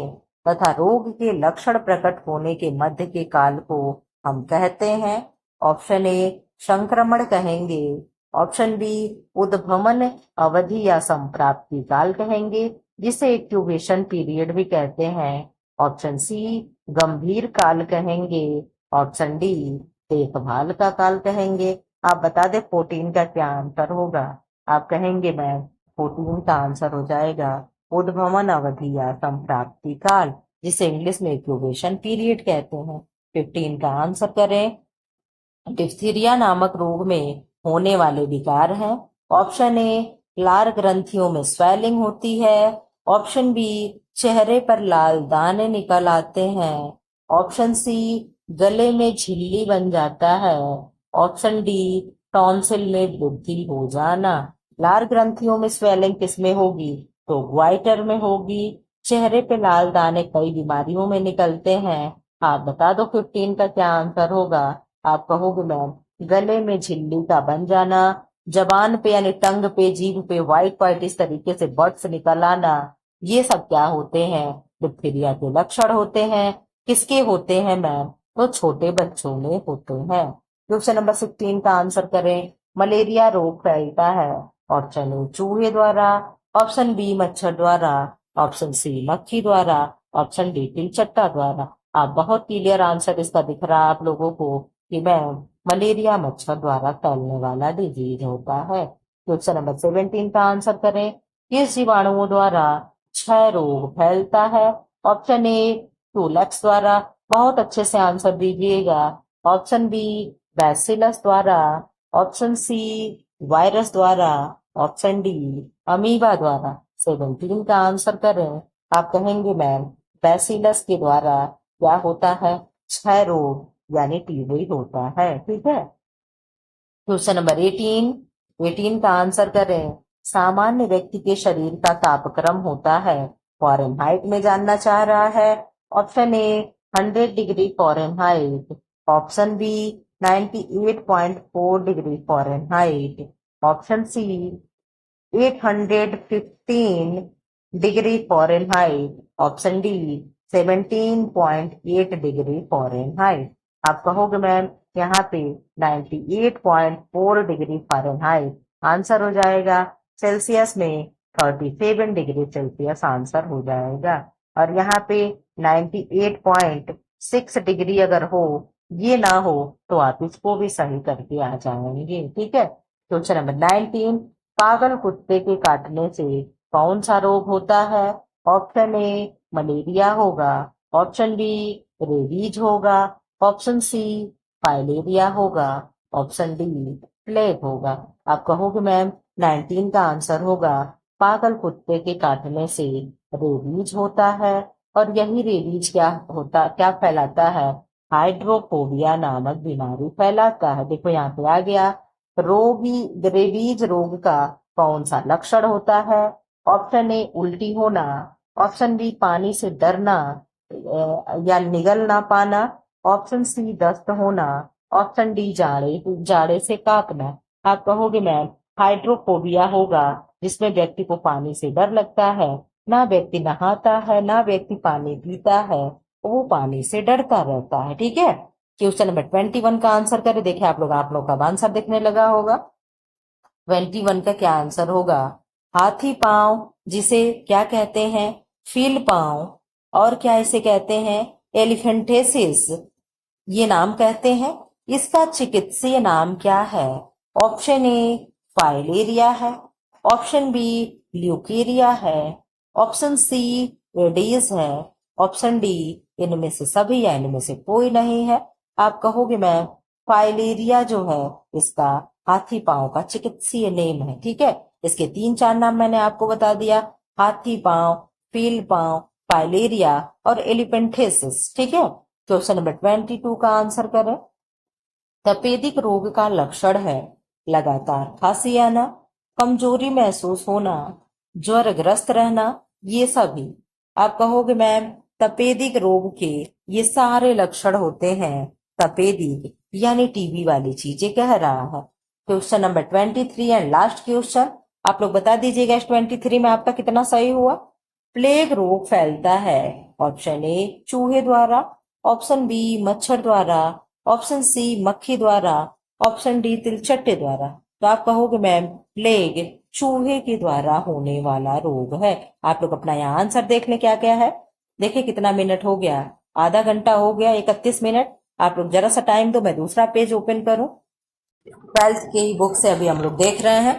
तथा रोग के लक्षण प्रकट होने के मध्य के काल को हम कहते हैं। ऑप्शन ए संक्रमण कहेंगे, ऑप्शन बी उद्भवन अवधि या संप्राप्ति काल कहेंगे, जिसे एक्यूबेशन पीरियड भी कहते हैं, ऑप्शन सी गंभीर काल कहेंगे, ऑप्शन डी देखभाल का काल कहेंगे। आप बता दें 14 का क्या आंसर होगा। आप कहेंगे मैम 14 का आंसर हो जाएगा उद्भवन अवधि या संप्राप्ति काल, जिसे इंग्लिश में एक्यूबेशन पीरियड कहते हैं। 15 का आंसर करें। डिप्थीरिया नामक रोग में होने वाले विकार हैं। ऑप्शन ए लार ग्रंथियों में स्वेलिंग होती है, ऑप्शन बी चेहरे पर लाल दाने निकल आते हैं, ऑप्शन सी गले में झिल्ली बन जाता है, ऑप्शन डी टॉन्सिल में वृद्धि हो जाना। लार ग्रंथियों में स्वेलिंग किसमें होगी, तो ग्वाइटर में होगी। चेहरे पे लाल दाने कई बीमारियों में निकलते हैं। आप बता दो 15 का क्या आंसर होगा। आप कहोगे मैम गले में झिल्ली का बन जाना, जबान पे यानी टंग पे जीभ पे व्हाइट व्हाइट इस तरीके से बर्ड्स निकल आना, ये सब क्या होते हैं, डिप्थीरिया के लक्षण होते हैं। किसके होते हैं मैम, तो छोटे बच्चों में होते हैं। क्वेश्चन नंबर 16 का आंसर करें। मलेरिया रोग फैलता है, ऑप्शन ए चूहे द्वारा, ऑप्शन बी मच्छर द्वारा, ऑप्शन सी मक्खी द्वारा, ऑप्शन डी तिलचट्टा द्वारा। आप बहुत क्लियर आंसर इसका दिख रहा है आप लोगों को कि मैम मलेरिया मच्छर द्वारा फैलने वाला डिजीज होता है। क्वेश्चन नंबर 17 का आंसर करें। किस जीवाणुओं द्वारा क्षय रोग फैलता है। ऑप्शन ए टूलेक्स द्वारा, बहुत अच्छे से आंसर दीजिएगा, ऑप्शन बी बैसिलस द्वारा, ऑप्शन सी वायरस द्वारा, ऑप्शन डी अमीबा द्वारा। 17 का आंसर करें। आप कहेंगे मैम बैसिलस के द्वारा क्या होता है, क्षय रोग यानी टीबी होता है। ठीक है, क्वेश्चन नंबर 18 का आंसर करें। सामान्य व्यक्ति के शरीर का तापक्रम होता है, फॉरेनहाइट में जानना चाह रहा है। Option A 100 degree Fahrenheit, option B 98.4 degree Fahrenheit, option C 815 degree Fahrenheit, option D 17.8 degree Fahrenheit. आप कहोगे मैम यहाँ पे 98.4 डिग्री फ़ारेनहाइट आंसर हो जाएगा। सेल्सियस में 37 डिग्री सेल्सियस आंसर हो जाएगा। और यहाँ पे 98.6 डिग्री अगर हो, ये ना हो, तो आप इसको भी सही करके आ जाएंगे। ठीक है, क्वेश्चन नंबर 19। पागल कुत्ते के काटने से कौन सा रोग होता है। ऑप्शन ए मलेरिया होगा, ऑप्शन बी रेबीज होगा, ऑप्शन सी फाइलेरिया होगा, ऑप्शन डी प्लेग होगा। आप कहोगे मैम 19 का आंसर होगा पागल कुत्ते के काटने से रेबीज होता है, और यही रेबीज क्या फैलाता है, हाइड्रोफोबिया नामक बीमारी फैलाता है। देखो यहाँ पे आ गया, रेबीज रोग का कौन सा लक्षण होता है? ऑप्शन ए उल्टी होना, ऑप्शन बी पानी से डरना या निगल ना पाना, ऑप्शन सी दस्त होना, ऑप्शन डी जाड़े से कांपना। आप कहोगे मैम हाइड्रोफोबिया होगा, जिसमें व्यक्ति को पानी से डर लगता है, ना व्यक्ति नहाता है ना व्यक्ति पानी पीता है, वो पानी से डरता रहता है। ठीक है, क्वेश्चन नंबर 21 का आंसर करें। देखिए आप लोग का आंसर देखने लगा होगा। 21 का क्या आंसर होगा? हाथी पांव, जिसे क्या कहते हैं, फील पांव, और क्या इसे कहते हैं, एलिफेंटेसिस, ये नाम कहते हैं। इसका चिकित्सीय नाम क्या है? ऑप्शन ए फाइलेरिया है, ऑप्शन बी ल्यूकेरिया है, ऑप्शन सी एडीज है, ऑप्शन डी इनमें से सभी या इनमें से कोई नहीं है। आप कहोगे मैम फाइलेरिया जो है इसका हाथी पांव का चिकित्सीय नेम है। ठीक है, इसके 3-4 नाम मैंने आपको बता दिया, हाथी पांव, फील पांव, फाइलेरिया और एलिफेंटेसिस। ठीक है, क्वेश्चन नंबर 22 का आंसर करें। तपेदिक रोग का लक्षण है लगातार खांसी आना, कमजोरी महसूस होना, ज्वरग्रस्त रहना, ये सभी। आप कहोगे मैम तपेदिक रोग के ये सारे लक्षण होते हैं, तपेदिक यानी टीबी वाली चीजें कह रहा है। Question number 23 and last question, आप लोग बता दीजिएगा इस 23 में आपका कितना सही हुआ। प्लेग रोग फैलता है, ऑप्शन ए चूहे द्वारा, ऑप्शन बी मच्छर द्वारा, ऑप्शन सी मक्खी द्वारा, ऑप्शन डी तिलचट्टे द्वारा। तो आप कहोगे मैम प्लेग चूहे के द्वारा होने वाला रोग है। आप लोग अपना यहाँ आंसर देख लें क्या क्या है। देखिए कितना मिनट हो गया, आधा घंटा हो गया, 31 मिनट। आप लोग जरा सा टाइम दो, मैं दूसरा पेज ओपन करूं। 12th की बुक से अभी हम लोग देख रहे हैं।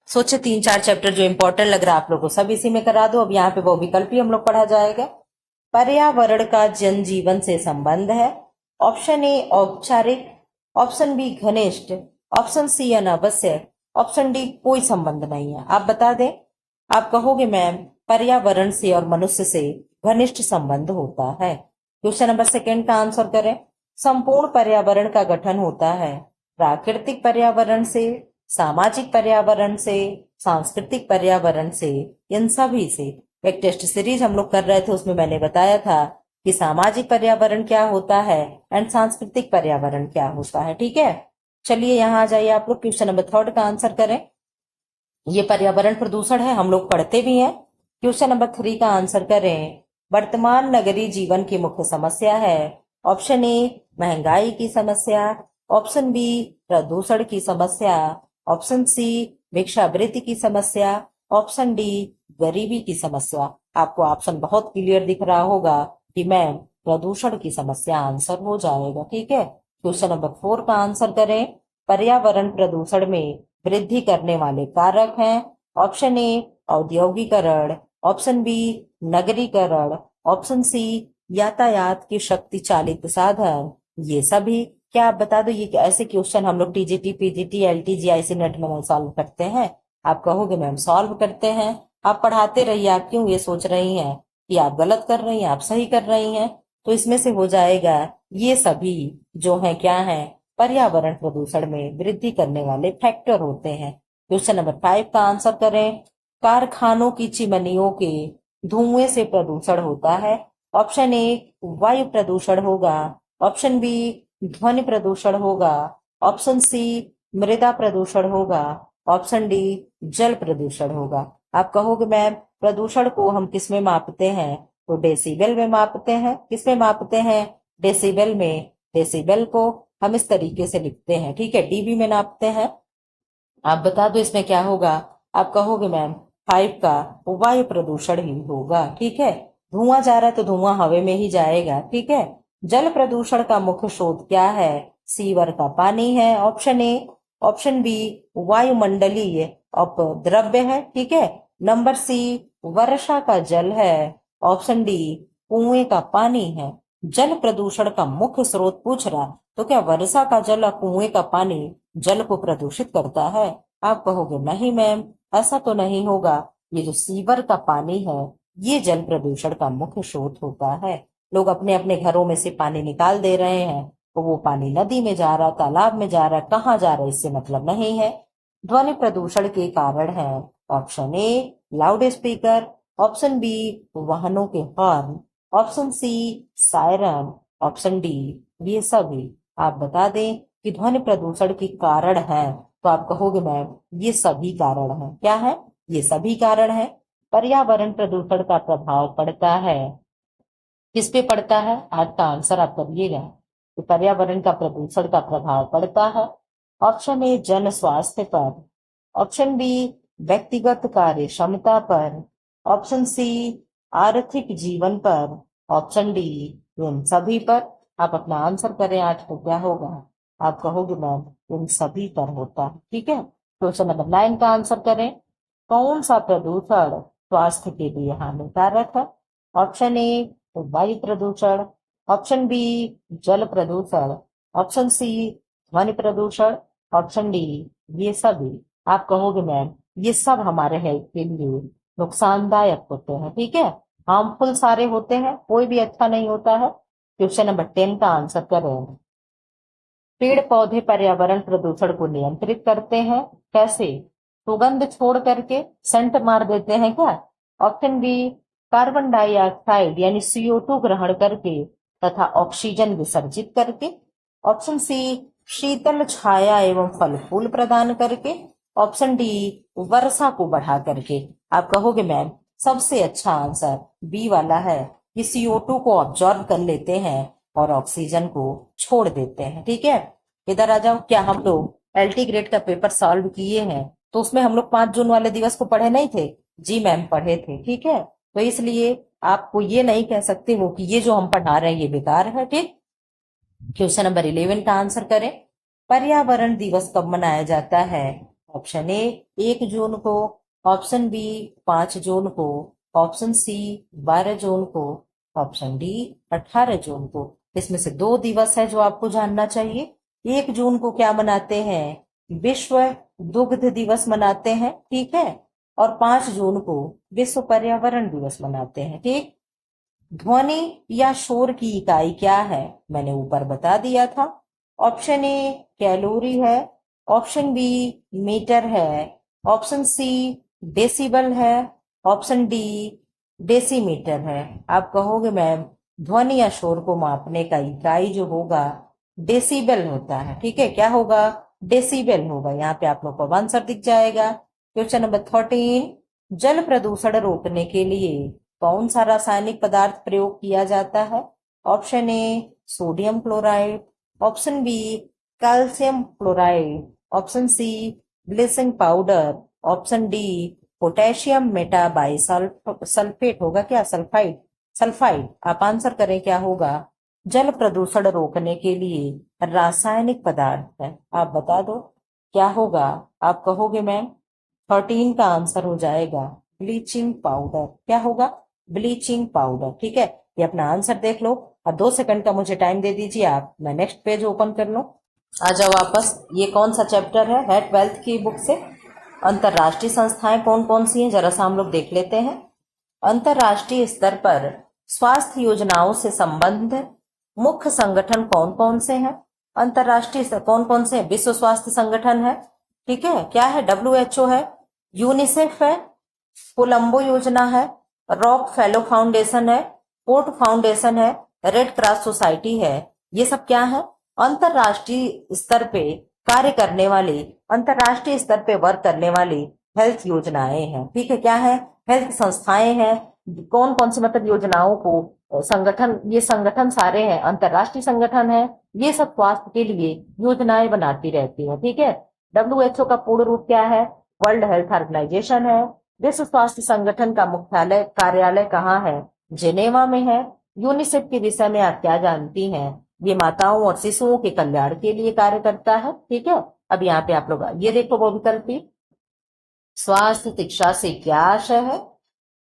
सोचे 3-4 चैप्टर जो इंपॉर्टेंट लग रहा है आप लोग को सब इसी में करा दो। अब यहाँ पे वो विकल्प ही हम लोग पढ़ा जाएगा। पर्यावरण का जनजीवन से संबंध है, ऑप्शन ए औपचारिक, ऑप्शन बी घनिष्ठ, ऑप्शन सी अनावश्यक, ऑप्शन डी कोई संबंध नहीं है। आप बता दें। आप कहोगे मैम पर्यावरण से और मनुष्य से घनिष्ठ संबंध होता है। क्वेश्चन नंबर 2 का आंसर करें। संपूर्ण पर्यावरण का गठन होता है प्राकृतिक पर्यावरण से, सामाजिक पर्यावरण से, सांस्कृतिक पर्यावरण से, इन सभी से। एक टेस्ट सीरीज हम लोग कर रहे थे, उसमें मैंने बताया था कि सामाजिक पर्यावरण क्या होता है एंड सांस्कृतिक पर्यावरण क्या होता है। ठीक है, चलिए यहाँ आ जाइए आप लोग। क्वेश्चन नंबर 3 का आंसर करें। ये पर्यावरण प्रदूषण है, हम लोग पढ़ते भी हैं। क्वेश्चन नंबर 3 का आंसर करें। वर्तमान नगरीय जीवन की मुख्य समस्या है, ऑप्शन ए महंगाई की समस्या, ऑप्शन बी प्रदूषण की समस्या, ऑप्शन सी भिक्षावृत्ति की समस्या, ऑप्शन डी गरीबी की समस्या। आपको ऑप्शन बहुत क्लियर दिख रहा होगा कि मैम प्रदूषण की समस्या आंसर हो जाएगा। ठीक है, क्वेश्चन नंबर 4 का आंसर करें। पर्यावरण प्रदूषण में वृद्धि करने वाले कारक हैं, ऑप्शन ए औद्योगिकरण, ऑप्शन बी नगरीकरण, ऑप्शन सी यातायात की शक्ति चालित साधन, ये सभी। क्या आप बता दो ये ऐसे क्वेश्चन हम लोग TGT, PGT, LTG, IC net में सॉल्व करते हैं? आप कहोगे मैम सॉल्व करते हैं। आप पढ़ाते रहिए, आप क्यों ये सोच रही हैं कि आप गलत कर रही हैं, आप सही कर रही हैं। तो इसमें से हो जाएगा ये सभी जो है क्या है, पर्यावरण प्रदूषण में वृद्धि करने वाले फैक्टर होते हैं। क्वेश्चन नंबर 5 का आंसर करें। कारखानों की चिमनियों के धुएं से प्रदूषण होता है, ऑप्शन ए वायु प्रदूषण होगा, ऑप्शन बी ध्वनि प्रदूषण होगा, ऑप्शन सी मृदा प्रदूषण होगा, ऑप्शन डी जल प्रदूषण होगा। आप कहोगे मैम प्रदूषण को हम किस में मापते हैं? तो डेसिबल में मापते हैं। किस में मापते हैं? डेसिबल में। डेसिबल को हम इस तरीके से लिखते हैं। ठीक है, डीबी में नापते हैं। आप बता दो इसमें क्या होगा। आप कहोगे मैम 5 का वायु प्रदूषण ही होगा। ठीक है, धुआं जा रहा है तो धुआं हवा में ही जाएगा। ठीक है, जल प्रदूषण का मुख्य स्रोत क्या है? सीवर का पानी है, ऑप्शन ए, ऑप्शन बी वायुमंडलीय अपद्रव्य है। ठीक है, नंबर सी वर्षा का जल है, ऑप्शन डी कुएं का पानी है। जल प्रदूषण का मुख्य स्रोत पूछ रहा, तो क्या वर्षा का जल और कुएं का पानी जल को प्रदूषित करता है? आप कहोगे नहीं मैम, ऐसा तो नहीं होगा, ये जो सीवर का पानी है ये जल प्रदूषण का मुख्य स्रोत होता है। लोग अपने अपने घरों में से पानी निकाल दे रहे हैं, तो वो पानी नदी में जा रहा, तालाब में जा रहा, कहाँ जा रहा है इससे मतलब नहीं है। ध्वनि प्रदूषण के कारण है option A loud speaker, option B वाहनों के horn, option C siren, option D ये सभी। आप बता दें कि ध्वनि प्रदूषण के कारण है, तो आप कहोगे मैम ये सभी कारण हैं। क्या है? ये सभी कारण है। पर्यावरण प्रदूषण का प्रभाव पड़ता है, किस पे पड़ता है? आज का आंसर आप करिएगा कि पर्यावरण का प्रदूषण का प्रभाव पड़ता है। ऑप्शन ए जन स्वास्थ्य पर, ऑप्शन बी व्यक्तिगत कार्य क्षमता पर, ऑप्शन सी आर्थिक जीवन पर, ऑप्शन डी इन सभी पर। आप अपना आंसर करें आज तो क्या होगा? आप कहोगे मैम इन सभी पर होता है। ठीक है, क्वेश्चन नंबर 9 का आंसर करें। कौन सा प्रदूषण स्वास्थ्य के लिए हानिकारक है? ऑप्शन ए वायु प्रदूषण, ऑप्शन बी जल प्रदूषण, ऑप्शन सी ध्वनि प्रदूषण, ऑप्शन डी ये सभी। आप कहोगे मैम ये सब हमारे हेल्थ के लिए नुकसानदायक होते हैं। ठीक है, हार्मफुल सारे होते हैं, कोई भी अच्छा नहीं होता है। क्वेश्चन नंबर 10 का आंसर करें। पेड़ पौधे पर्यावरण प्रदूषण को नियंत्रित करते हैं, कैसे? सुगंध छोड़ करके, सेंट मार देते हैं क्या? ऑप्शन बी कार्बन डाइऑक्साइड यानी CO2 ग्रहण करके तथा ऑक्सीजन विसर्जित करके, ऑप्शन सी शीतल छाया एवं फल फूल प्रदान करके, ऑप्शन डी वर्षा को बढ़ा करके। आप कहोगे मैम सबसे अच्छा आंसर बी वाला है कि CO2 को ऑब्जॉर्व कर लेते हैं और ऑक्सीजन को छोड़ देते हैं। ठीक है, इधर आ जाओ। क्या हम लोग LT ग्रेड का पेपर सॉल्व किए हैं? तो उसमें हम लोग 5 जून वाले दिवस को पढ़े नहीं थे? जी मैम पढ़े थे। ठीक है, तो इसलिए आपको ये नहीं कह सकते हो कि ये जो हम पढ़ा रहे हैं ये बेकार है। ठीक, क्वेश्चन नंबर 11 का आंसर करें। पर्यावरण दिवस कब मनाया जाता है? ऑप्शन ए 1 जून को, ऑप्शन बी 5 जून को, ऑप्शन सी 12 जून को, ऑप्शन डी 18 जून को। इसमें से 2 दिवस है जो आपको जानना चाहिए। 1 जून को क्या मनाते हैं? विश्व दुग्ध दिवस मनाते हैं। ठीक है, और 5 जून को विश्व पर्यावरण दिवस मनाते हैं। ठीक, ध्वनि या शोर की इकाई क्या है? मैंने ऊपर बता दिया था। ऑप्शन ए कैलोरी है, ऑप्शन बी मीटर है, ऑप्शन सी डेसिबल है, ऑप्शन डी डेसीमीटर है। आप कहोगे मैम ध्वनि या शोर को मापने का इकाई जो होगा डेसिबल होता है। ठीक है, क्या होगा? डेसिबल होगा। यहाँ पे आप लोग को आंसर दिख जाएगा। क्वेश्चन नंबर 13, जल प्रदूषण रोकने के लिए कौन सा रासायनिक पदार्थ प्रयोग किया जाता है? Option A sodium chloride, option B calcium chloride, option C bleaching powder, option D potassium metabisulphite होगा क्या? Sulphide, sulphide. आप आंसर करें क्या होगा? जल प्रदूषण रोकने के लिए रासायनिक पदार्थ है, आप बता दो क्या होगा? आप कहोगे मैम 13 का आंसर हो जाएगा ब्लीचिंग पाउडर। क्या होगा? Bleaching powder. ठीक है, ये अपना आंसर देख लो और 2 सेकंड का मुझे टाइम दे दीजिए आप, मैं नेक्स्ट पेज ओपन कर लूं। आ जाओ वापस। ये कौन सा चैप्टर है 12th की बुक से? अंतरराष्ट्रीय संस्थाएं कौन कौन सी हैं जरा सा हम लोग देख लेते हैं। अंतरराष्ट्रीय स्तर पर स्वास्थ्य योजनाओं से संबंधित मुख्य संगठन कौन कौन से हैं? अंतरराष्ट्रीय स्तर कौन कौन से हैं? विश्व स्वास्थ्य संगठन है। ठीक है, क्या है? WHO है, यूनिसेफ है, कोलंबो योजना है, रॉक फेलो फाउंडेशन है, पोर्ट फाउंडेशन है, रेड क्रॉस सोसाइटी है। ये सब क्या है? अंतरराष्ट्रीय स्तर पे कार्य करने वाले, अंतरराष्ट्रीय स्तर पे वर्क करने वाली हेल्थ योजनाएं हैं। ठीक है, क्या है? हेल्थ संस्थाएं हैं। कौन कौन सी मतलब योजनाओं को संगठन, ये संगठन सारे हैं अंतरराष्ट्रीय संगठन है, ये सब स्वास्थ्य के लिए योजनाएं बनाती रहती है। ठीक है, WHO का पूर्ण रूप क्या है? वर्ल्ड हेल्थ ऑर्गेनाइजेशन है। विश्व स्वास्थ्य संगठन का मुख्यालय कार्यालय कहाँ है? जिनेवा में है। यूनिसेफ के विषय में आप क्या जानती हैं? ये माताओं और शिशुओं के कल्याण के लिए कार्य करता है। ठीक है, अब यहाँ पे आप लोग ये देखो वो विकल्प, स्वास्थ्य शिक्षा से क्या आशय है?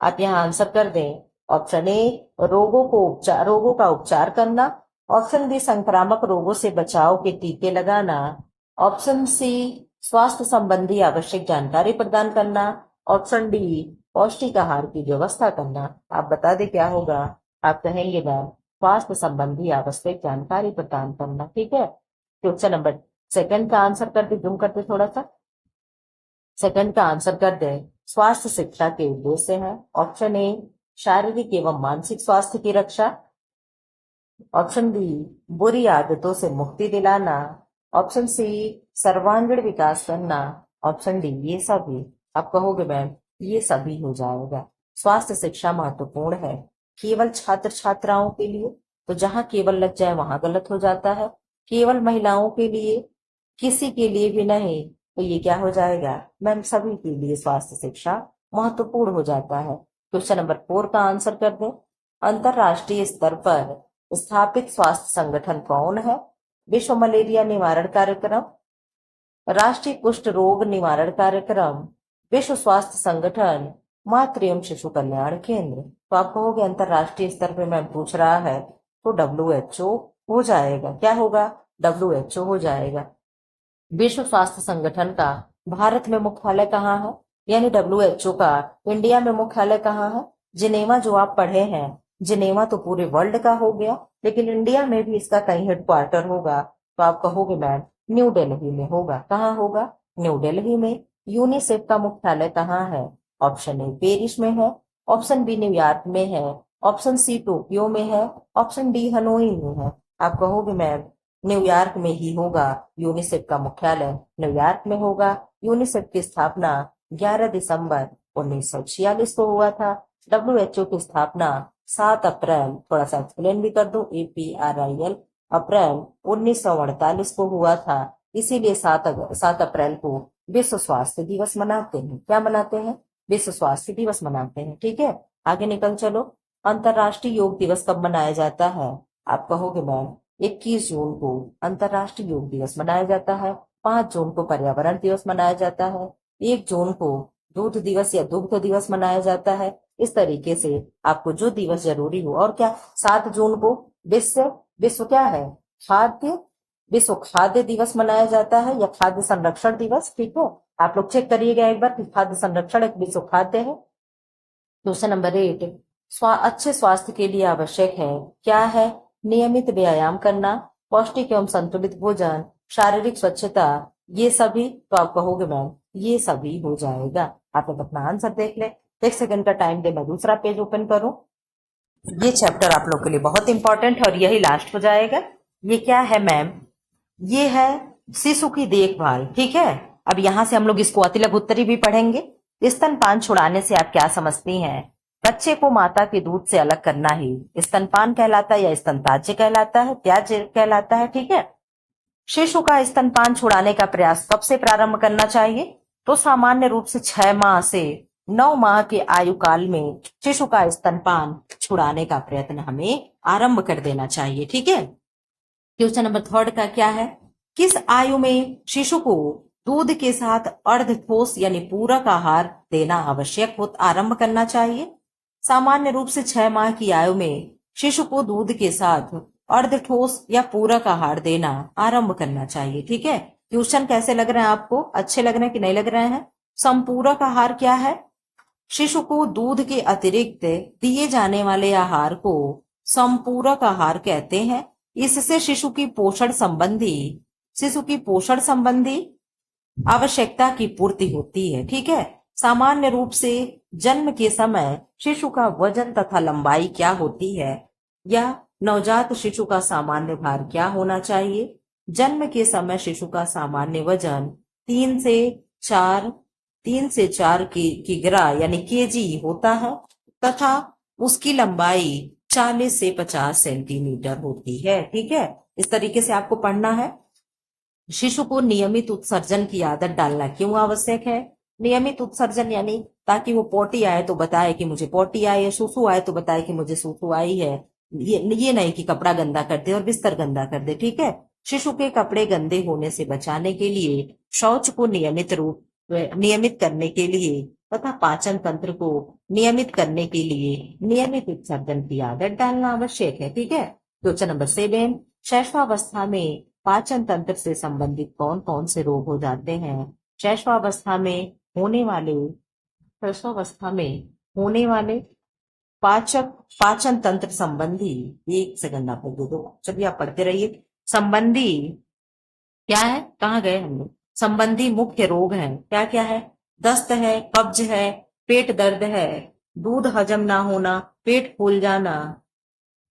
आप यहाँ आंसर कर दें। ऑप्शन ए रोगों का उपचार करना, ऑप्शन बी संक्रामक रोगों से बचाव के टीके लगाना, ऑप्शन सी स्वास्थ्य संबंधी आवश्यक जानकारी प्रदान करना। ऑप्शन डी, पौष्टिक आहार की व्यवस्था करना। आप बता दें क्या होगा। आप कहेंगे मैम स्वास्थ्य संबंधी आवश्यक जानकारी प्रदान करना। ठीक है, क्वेश्चन नंबर सेकंड का आंसर कर दे, जूम करते थोड़ा सा, सेकंड का आंसर कर दे। स्वास्थ्य शिक्षा के उद्देश्य है। ऑप्शन ए, शारीरिक एवं मानसिक स्वास्थ्य की रक्षा। ऑप्शन बी, बुरी आदतों से मुक्ति दिलाना। ऑप्शन सी, सर्वांगीण विकास करना। ऑप्शन डी, ये सभी। आप कहोगे मैम ये सभी हो जाएगा। स्वास्थ्य शिक्षा महत्वपूर्ण है केवल छात्र छात्राओं के लिए, तो जहां केवल लग जाए वहां गलत हो जाता है। केवल महिलाओं के लिए, किसी के लिए भी नहीं, तो ये क्या हो जाएगा मैम, सभी के लिए स्वास्थ्य शिक्षा महत्वपूर्ण हो जाता है। क्वेश्चन नंबर 4 का आंसर कर दे। अंतरराष्ट्रीय स्तर पर स्थापित स्वास्थ्य संगठन कौन है। विश्व मलेरिया निवारण कार्यक्रम, राष्ट्रीय कुष्ठ रोग निवारण कार्यक्रम, विश्व स्वास्थ्य संगठन, मातृ एवं शिशु कल्याण केंद्र। तो आप कहोगे अंतरराष्ट्रीय स्तर पे मैम पूछ रहा है, तो WHO हो जाएगा। क्या होगा, WHO हो जाएगा। विश्व स्वास्थ्य संगठन का भारत में मुख्यालय कहाँ है, यानी WHO का इंडिया में मुख्यालय कहाँ है। जिनेवा जो आप पढ़े हैं, जिनेवा तो पूरे वर्ल्ड का हो गया, लेकिन इंडिया में भी इसका कहीं हेडक्वार्टर होगा। तो आप कहोगे मैम न्यू दिल्ली में होगा। कहाँ होगा, न्यू दिल्ली में। यूनिसेफ का मुख्यालय कहाँ है। ऑप्शन ए, पेरिस में है। ऑप्शन बी, न्यूयॉर्क में है। ऑप्शन सी, टोक्यो में है। ऑप्शन डी, हनोई में है। आप कहोगे मैम न्यूयॉर्क में ही होगा। यूनिसेफ का मुख्यालय न्यूयॉर्क में होगा। यूनिसेफ की स्थापना 11 दिसंबर 1946 को हुआ था। WHO की स्थापना 7 अप्रैल, थोड़ा सा एक्सप्लेन भी कर दो, APRIL, अप्रैल 1948 को हुआ था। इसीलिए 7 अप्रैल को विश्व स्वास्थ्य दिवस मनाते हैं। क्या मनाते हैं, विश्व स्वास्थ्य दिवस मनाते हैं। ठीक है, आगे निकल चलो। अंतरराष्ट्रीय योग दिवस कब मनाया जाता है। आप कहोगे मैम 21 जून को अंतरराष्ट्रीय योग दिवस मनाया जाता है। 5 जून को पर्यावरण दिवस मनाया जाता है। 1 जून को दूध दिवस या दुग्ध दिवस मनाया जाता है। इस तरीके से आपको जो दिवस जरूरी हो। और क्या, 7 जून को विश्व विश्व क्या है, खाद्य, विश्व खाद्य दिवस मनाया जाता है, या खाद्य संरक्षण दिवस। ठीक है, आप लोग चेक करिएगा एक बार कि खाद्य संरक्षण एक विश्व खाद्य है। क्वेश्चन नंबर 8, अच्छे स्वास्थ्य के लिए आवश्यक है क्या है। नियमित व्यायाम करना, पौष्टिक एवं संतुलित भोजन, शारीरिक स्वच्छता, ये सभी। तो आप कहोगे मैम ये सभी हो जाएगा। आप लोग अपना आंसर देख ले। एक सेकंड का टाइम दे, मैं दूसरा पेज ओपन करूं। ये चैप्टर आप लोग के लिए बहुत इंपॉर्टेंट है और यही लास्ट हो जाएगा। ये क्या है मैम, ये है शिशु की देखभाल। ठीक है, अब यहां से हम लोग इसको अति लघु उत्तरी भी पढ़ेंगे। स्तनपान छुड़ाने से आप क्या समझती हैं। बच्चे को माता के दूध से अलग करना ही स्तनपान कहलाता है, या स्तनत्याज्य कहलाता है, त्याज्य कहलाता है। ठीक है, शिशु का स्तनपान छुड़ाने का प्रयास कब से प्रारंभ करना चाहिए। तो सामान्य रूप से 6 माह से 9 माह के आयु काल में शिशु का स्तनपान छुड़ाने का प्रयत्न हमें आरंभ कर देना चाहिए। ठीक है, क्वेश्चन नंबर 3 का क्या है, किस आयु में शिशु को दूध के साथ अर्ध ठोस यानी पूरक आहार देना आवश्यक हो, आरंभ करना चाहिए। सामान्य रूप से 6 माह की आयु में शिशु को दूध के साथ अर्ध ठोस या पूरक आहार देना आरंभ करना चाहिए। ठीक है, क्वेश्चन कैसे लग रहे हैं आपको, अच्छे लग रहे हैं कि नहीं लग रहे हैं। संपूरक आहार क्या है, शिशु को दूध के अतिरिक्त दिए जाने वाले आहार को संपूरक आहार कहते हैं। इससे शिशु की पोषण संबंधी आवश्यकता की पूर्ति होती है। ठीक है, सामान्य रूप से जन्म के समय शिशु का वजन तथा लंबाई क्या होती है, या नवजात शिशु का सामान्य भार क्या होना चाहिए। जन्म के समय शिशु का सामान्य वजन 3 से 4 किग्रा यानी केजी होता है, तथा उसकी लंबाई 40 से 50 सेंटीमीटर होती है। ठीक है, इस तरीके से आपको पढ़ना है। शिशु को नियमित उत्सर्जन की आदत डालना क्यों आवश्यक है। नियमित उत्सर्जन यानी ताकि वो पोटी आए तो बताए कि मुझे पोटी आई है, सुसु आए तो बताए कि मुझे सुसु आई है। ये नहीं कि कपड़ा गंदा कर दे और बिस्तर गंदा कर दे। ठीक है, शिशु के कपड़े गंदे होने से बचाने के लिए, शौच को नियमित करने के लिए तथा पाचन तंत्र को नियमित करने के लिए नियमित उत्सर्जन की आदत डालना आवश्यक है। ठीक है, क्वेश्चन नंबर 7, शैशवावस्था में पाचन तंत्र से संबंधित कौन कौन से रोग हो जाते हैं। शैशवावस्था में होने वाले शैशवावस्था में होने वाले पाचक पाचन तंत्र संबंधी, एक सेकंड आप लोग दे दो, चलिए आप पढ़ते रहिए। संबंधी क्या है, कहाँ गए हम लोग। संबंधी मुख्य रोग हैं, क्या क्या है। दस्त है, कब्ज है, पेट दर्द है, दूध हजम ना होना, पेट फूल जाना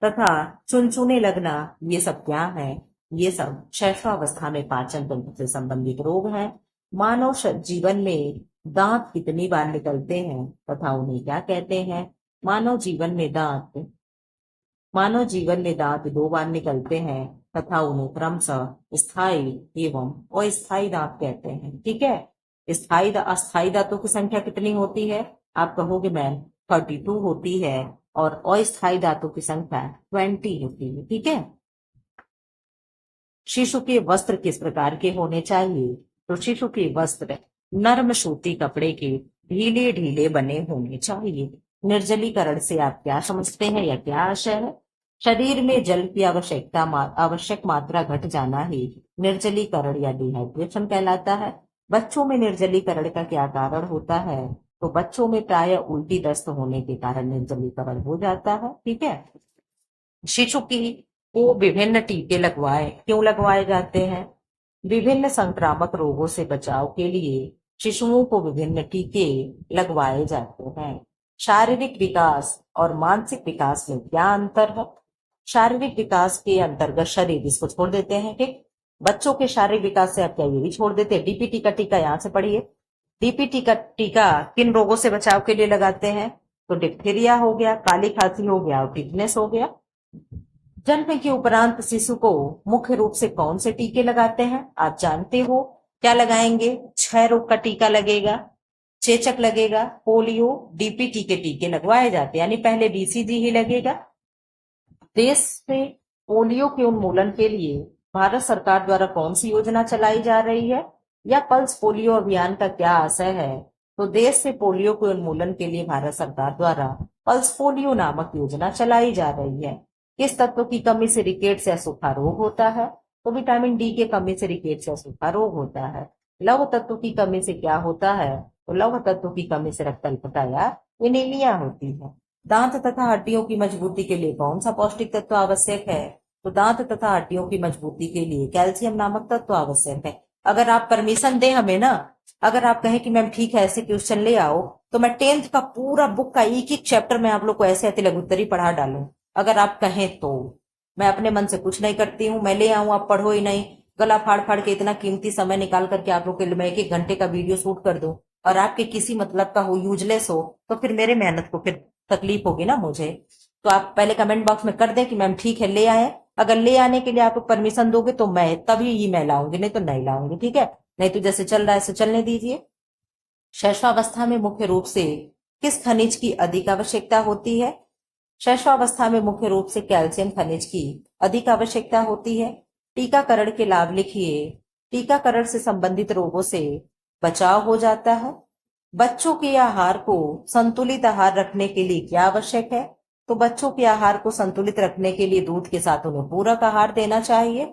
तथा चुनचुने लगना, ये सब क्या है। ये सब शैशवावस्था में पाचन तंत्र से संबंधित रोग हैं। मानव जीवन में दांत कितनी बार निकलते हैं तथा उन्हें क्या कहते हैं। मानव जीवन में दांत 2 बार निकलते हैं तथा उन्हें क्रमशः स्थायी एवं अस्थायी दांत कहते हैं। ठीक है, अस्थायी दांतों की संख्या कितनी होती है, आप कहोगे मैम 32 होती है और अस्थायी दांतों की संख्या 20 होती है। ठीक है। शिशु के वस्त्र किस प्रकार के होने चाहिए, तो शिशु के वस्त्र नर्म सूती कपड़े के ढीले ढीले बने होने चाहिए। निर्जलीकरण से आप क्या समझते हैं या क्या आशय है। शरीर में जल की आवश्यक मात्रा घट जाना ही निर्जलीकरण या डिहाइड्रेशन कहलाता है। बच्चों में निर्जलीकरण का क्या कारण होता है, तो बच्चों में प्राय उल्टी दस्त होने के कारण निर्जलीकरण हो जाता है। ठीक है। शिशु की को विभिन्न टीके क्यों लगवाए जाते हैं। विभिन्न संक्रामक रोगों से बचाव के लिए शिशुओं को विभिन्न टीके लगवाए जाते हैं। शारीरिक विकास और मानसिक विकास में क्या अंतर है। शारीरिक विकास के अंतर्गत शरीर, इसको छोड़ देते हैं। ठीक, बच्चों के शारीरिक विकास से आप क्या ये भी छोड़ देते हैं। डीपीटी का टीका यहाँ से पढ़िए। डीपीटी का टीका किन रोगों से बचाव के लिए लगाते हैं, तो डिप्थीरिया हो गया, काली खांसी हो गया और टिटनेस हो गया। जन्म के उपरांत शिशु को मुख्य रूप से कौन से टीके लगाते हैं, आप जानते हो। क्या लगाएंगे, 6 रोग का टीका लगेगा, चेचक लगेगा, पोलियो, डीपीटी के टीके लगवाए जाते हैं, यानी पहले बीसीजी ही लगेगा। देश में पोलियो के उन्मूलन के लिए भारत सरकार द्वारा कौन सी योजना चलाई जा रही है, या पल्स पोलियो अभियान का क्या आशय है, तो देश से पोलियो के उन्मूलन के लिए भारत सरकार द्वारा पल्स पोलियो नामक योजना चलाई जा रही है। किस तत्व की कमी से रिकेट्स या सूखा रोग होता है, तो विटामिन डी के कमी से रिकेट्स या सूखा रोग होता है। लौह तत्व की कमी से क्या होता है, तो लौह तत्व की कमी से रक्तअल्पता या एनीमिया होती है। दांत तथा हड्डियों की मजबूती के लिए कौन सा पौष्टिक तत्व आवश्यक है, तो दांत तथा हड्डियों की मजबूती के लिए कैल्शियम नामक तत्व आवश्यक है। अगर आप परमिशन दें हमें ना, अगर आप कहें कि मैम ठीक है ऐसे क्वेश्चन ले आओ, तो मैं 10th का पूरा बुक का एक एक चैप्टर में आप लोग को ऐसे अति लघुत्तरी पढ़ा डालूं, अगर आप कहें तो। मैं अपने मन से कुछ नहीं करती हूँ, मैं ले आऊं आप पढ़ो ही नहीं, गला फाड़ फाड़ के इतना कीमती समय निकाल करके आप लोग के लिए मैं 1-1 घंटे का वीडियो शूट कर दूं और आपके किसी मतलब का हो, यूजलेस हो, तो फिर मेरे मेहनत को फिर तकलीफ होगी ना मुझे। तो आप पहले कमेंट बॉक्स में कर दें कि मैम ठीक है ले आए। अगर ले आने के लिए आप परमिशन दोगे तो मैं तभी ही मैं लाऊंगी, नहीं तो नहीं लाऊंगी। ठीक है, नहीं तो जैसे चल रहा है ऐसे चलने दीजिए। शैशवावस्था में मुख्य रूप से किस खनिज की अधिक आवश्यकता होती है। शैशवावस्था में मुख्य रूप से कैल्शियम खनिज की अधिक आवश्यकता होती है। टीकाकरण के लाभ लिखिए। टीकाकरण से संबंधित रोगों से बचाव हो जाता है। बच्चों के आहार को संतुलित आहार रखने के लिए क्या आवश्यक है, तो बच्चों के आहार को संतुलित रखने के लिए दूध के साथ उन्हें पूरक आहार देना चाहिए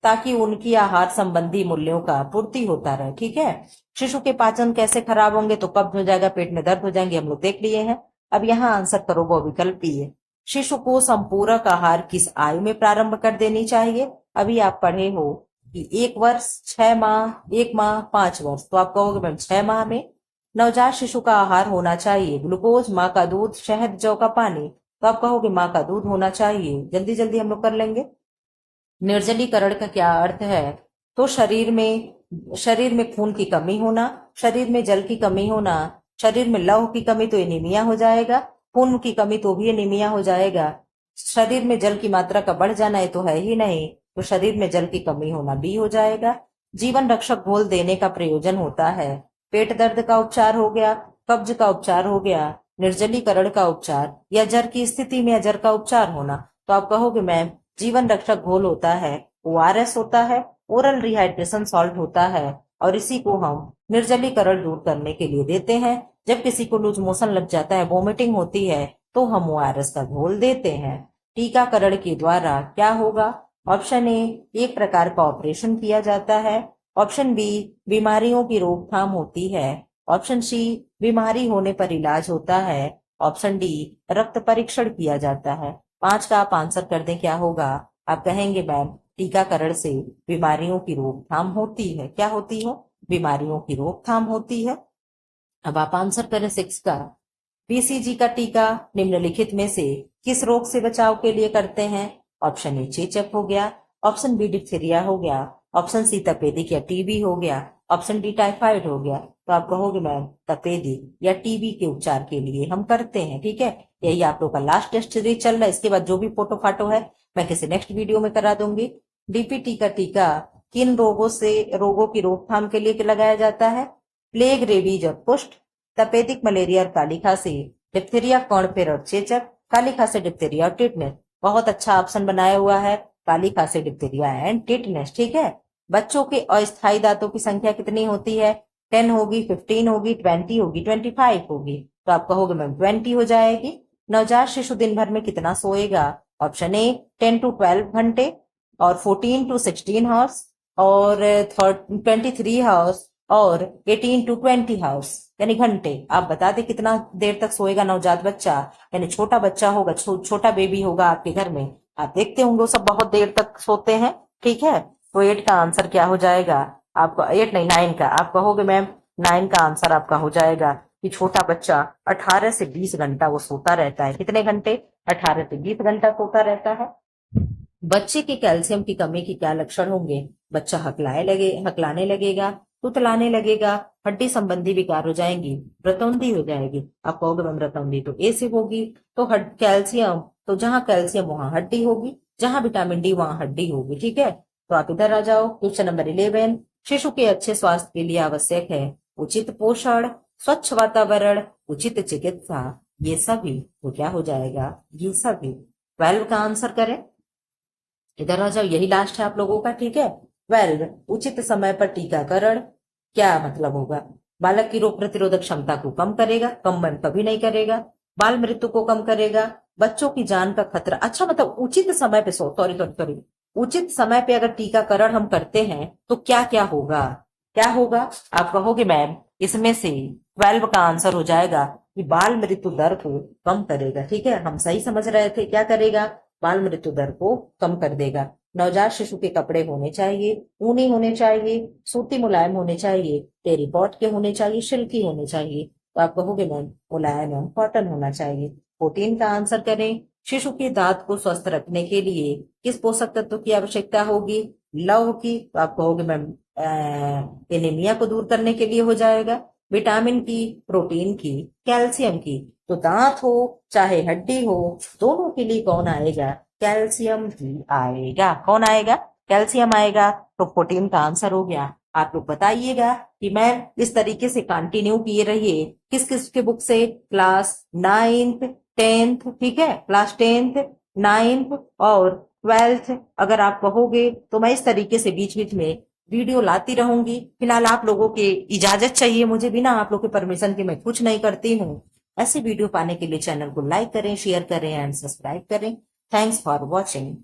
ताकि उनकी आहार संबंधी मूल्यों का पूर्ति होता रहे। ठीक है। शिशु के पाचन कैसे खराब होंगे, तो कब्ज हो जाएगा, पेट में दर्द हो जाएंगे, हम लोग देख लिए हैं। अब यहाँ आंसर करो वो विकल्प है। शिशु को संपूरक आहार किस आयु में प्रारंभ कर देनी चाहिए। अभी आप पढ़े हो कि 1 वर्ष, 6 माह, 1 माह, 5 वर्ष, तो आप कहोगे मैम 6 माह में। नवजात शिशु का आहार होना चाहिए ग्लूकोज, माँ का दूध, शहद, जौ का पानी, तो आप कहोगे माँ का दूध होना चाहिए। जल्दी जल्दी हम लोग कर लेंगे। निर्जलीकरण का क्या अर्थ है, तो शरीर में खून की कमी होना, शरीर में जल की कमी होना, शरीर में लौह की कमी तो एनीमिया हो जाएगा, खून की कमी तो भी एनीमिया हो जाएगा, शरीर में जल की मात्रा का बढ़ जाना ये तो है ही नहीं, तो शरीर में जल की कमी होना भी हो जाएगा। जीवन रक्षक घोल देने का प्रयोजन होता है पेट दर्द का उपचार हो गया, कब्ज का उपचार हो गया, निर्जलीकरण का उपचार, या जर की स्थिति में अजर का उपचार होना, तो आप कहोगे मैम जीवन रक्षक घोल होता है, ओआरएस होता है, ओरल रिहाइड्रेशन सॉल्ट होता है, और इसी को हम निर्जलीकरण दूर करने के लिए देते हैं। जब किसी को लूज मोशन लग जाता है, वोमिटिंग होती है, तो हम ओआरएस का घोल देते हैं। टीकाकरण के द्वारा क्या होगा, ऑप्शन ए, एक प्रकार का ऑपरेशन किया जाता है। ऑप्शन बी, बीमारियों की रोकथाम होती है। ऑप्शन सी, बीमारी होने पर इलाज होता है। ऑप्शन डी, रक्त परीक्षण किया जाता है। 5 का आप आंसर कर दें, क्या होगा? आप कहेंगे मैम टीकाकरण से बीमारियों की रोकथाम होती है। क्या होती है? बीमारियों की रोकथाम होती है। अब आप आंसर करें 6 का। बीसीजी का टीका निम्नलिखित में से किस रोग से बचाव के लिए करते हैं? ऑप्शन ए, चेचक हो गया। ऑप्शन बी, डिप्थीरिया हो गया। ऑप्शन सी, तपेदिक या टीबी हो गया। ऑप्शन डी, टाइफाइड हो गया। तो आप कहोगे मैम तपेदिक या टीबी के उपचार के लिए हम करते हैं। ठीक है, यही आप लोग का लास्ट टेस्ट सीरीज चल रहा है। इसके बाद जो भी फोटो फाटो है मैं किसी नेक्स्ट वीडियो में करा दूंगी। डीपीटी का टीका किन रोगों की रोकथाम के लिए लगाया जाता है? प्लेग, रेबीज और कुष्ठ, तपेदिक, मलेरिया और काली खांसी, डिप्थीरिया, कौड़पेर और चेचक, काली खांसी, डिप्थीरिया और टिटनेस। बहुत अच्छा ऑप्शन बनाया हुआ है, काली खांसी, डिप्थीरिया एंड टिटनेस। ठीक है, बच्चों के अस्थायी दांतों की संख्या कितनी होती है? 10 होगी, 15 होगी, 20 होगी, 25 होगी। तो आप कहोगे मैम 20 हो जाएगी। नवजात शिशु दिन भर में कितना सोएगा? ऑप्शन ए, 10 to 12 घंटे, और 14 to 16 हावर्स, और 23 हावर्स, और 18 to 20 हावर्स, यानी घंटे। आप बता दें कितना देर तक सोएगा नवजात बच्चा, यानी छोटा बच्चा होगा, छोटा बेबी होगा आपके घर में, आप देखते होंगे वो सब बहुत देर तक सोते हैं। ठीक है, तो 8 का आंसर क्या हो जाएगा आपका? 8 नहीं, 9 का। आप कहोगे मैम 9 का आंसर आपका हो जाएगा कि छोटा बच्चा 18 से 20 घंटा वो सोता रहता है। कितने घंटे? 18 से 20 घंटा सोता रहता है। बच्चे के कैल्शियम की कमी के क्या लक्षण होंगे? बच्चा हकलाने लगेगा, तुतलाने लगेगा, हड्डी संबंधी विकार हो जाएंगी, रतौंधी हो जाएगी। आप कहोगे मैम रतौंधी तो ए से होगी। तो कैल्शियम, तो जहां कैल्शियम वहां हड्डी होगी, जहां विटामिन डी वहां हड्डी होगी। ठीक है, तो आप इधर आ जाओ। क्वेश्चन नंबर 11, शिशु के अच्छे स्वास्थ्य के लिए आवश्यक है उचित पोषण, स्वच्छ वातावरण, उचित चिकित्सा। ये सभी तो क्या हो जाएगा? ये सभी। 12 का आंसर करें। इधर आ जाओ, यही लास्ट है आप लोगों का। ठीक है, 12, उचित समय पर टीकाकरण क्या मतलब होगा? बालक की रोग प्रतिरोधक क्षमता को कम करेगा, कम कभी नहीं करेगा। बाल मृत्यु को कम करेगा, बच्चों की जान का खतरा, अच्छा मतलब उचित समय पे, सॉरी सॉरी सॉरी, उचित समय पे अगर टीकाकरण हम करते हैं तो क्या क्या होगा? क्या होगा? आप कहोगे मैम इसमें से 12 का आंसर हो जाएगा कि बाल मृत्यु दर को कम करेगा। ठीक है, हम सही समझ रहे थे। क्या करेगा? बाल मृत्यु दर को कम कर देगा। नवजात शिशु के कपड़े होने चाहिए ऊनी होने चाहिए, सूती मुलायम होने चाहिए, टेरीकॉट के होने चाहिए, सिल्की होने चाहिए। तो आप कहोगे मैम मुलायम एवं कॉटन होना चाहिए। 14 का आंसर करें। शिशु के दांत को स्वस्थ रखने के लिए किस पोषक तत्व की आवश्यकता होगी? लौह की। तो आप कहोगे मैम एनीमिया को दूर करने के लिए हो जाएगा। विटामिन की, प्रोटीन की, कैल्शियम की। तो दांत हो चाहे हड्डी हो, दोनों के लिए कौन आएगा? कैल्शियम ही आएगा। कौन आएगा? कैल्शियम आएगा। तो 14 का आंसर हो गया। आप लोग बताइएगा कि मैं इस तरीके से कंटिन्यू किए रहिए। किस किस के बुक से? क्लास 9th 10th, ठीक है, क्लास 10th 9th और 12th। अगर आप कहोगे तो मैं इस तरीके से बीच बीच में वीडियो लाती रहूंगी। फिलहाल आप लोगों के इजाजत चाहिए मुझे, बिना आप लोग के परमिशन के मैं कुछ नहीं करती हूँ। ऐसे वीडियो पाने के लिए चैनल को लाइक करें, शेयर करें एंड सब्सक्राइब करें। Thanks for watching.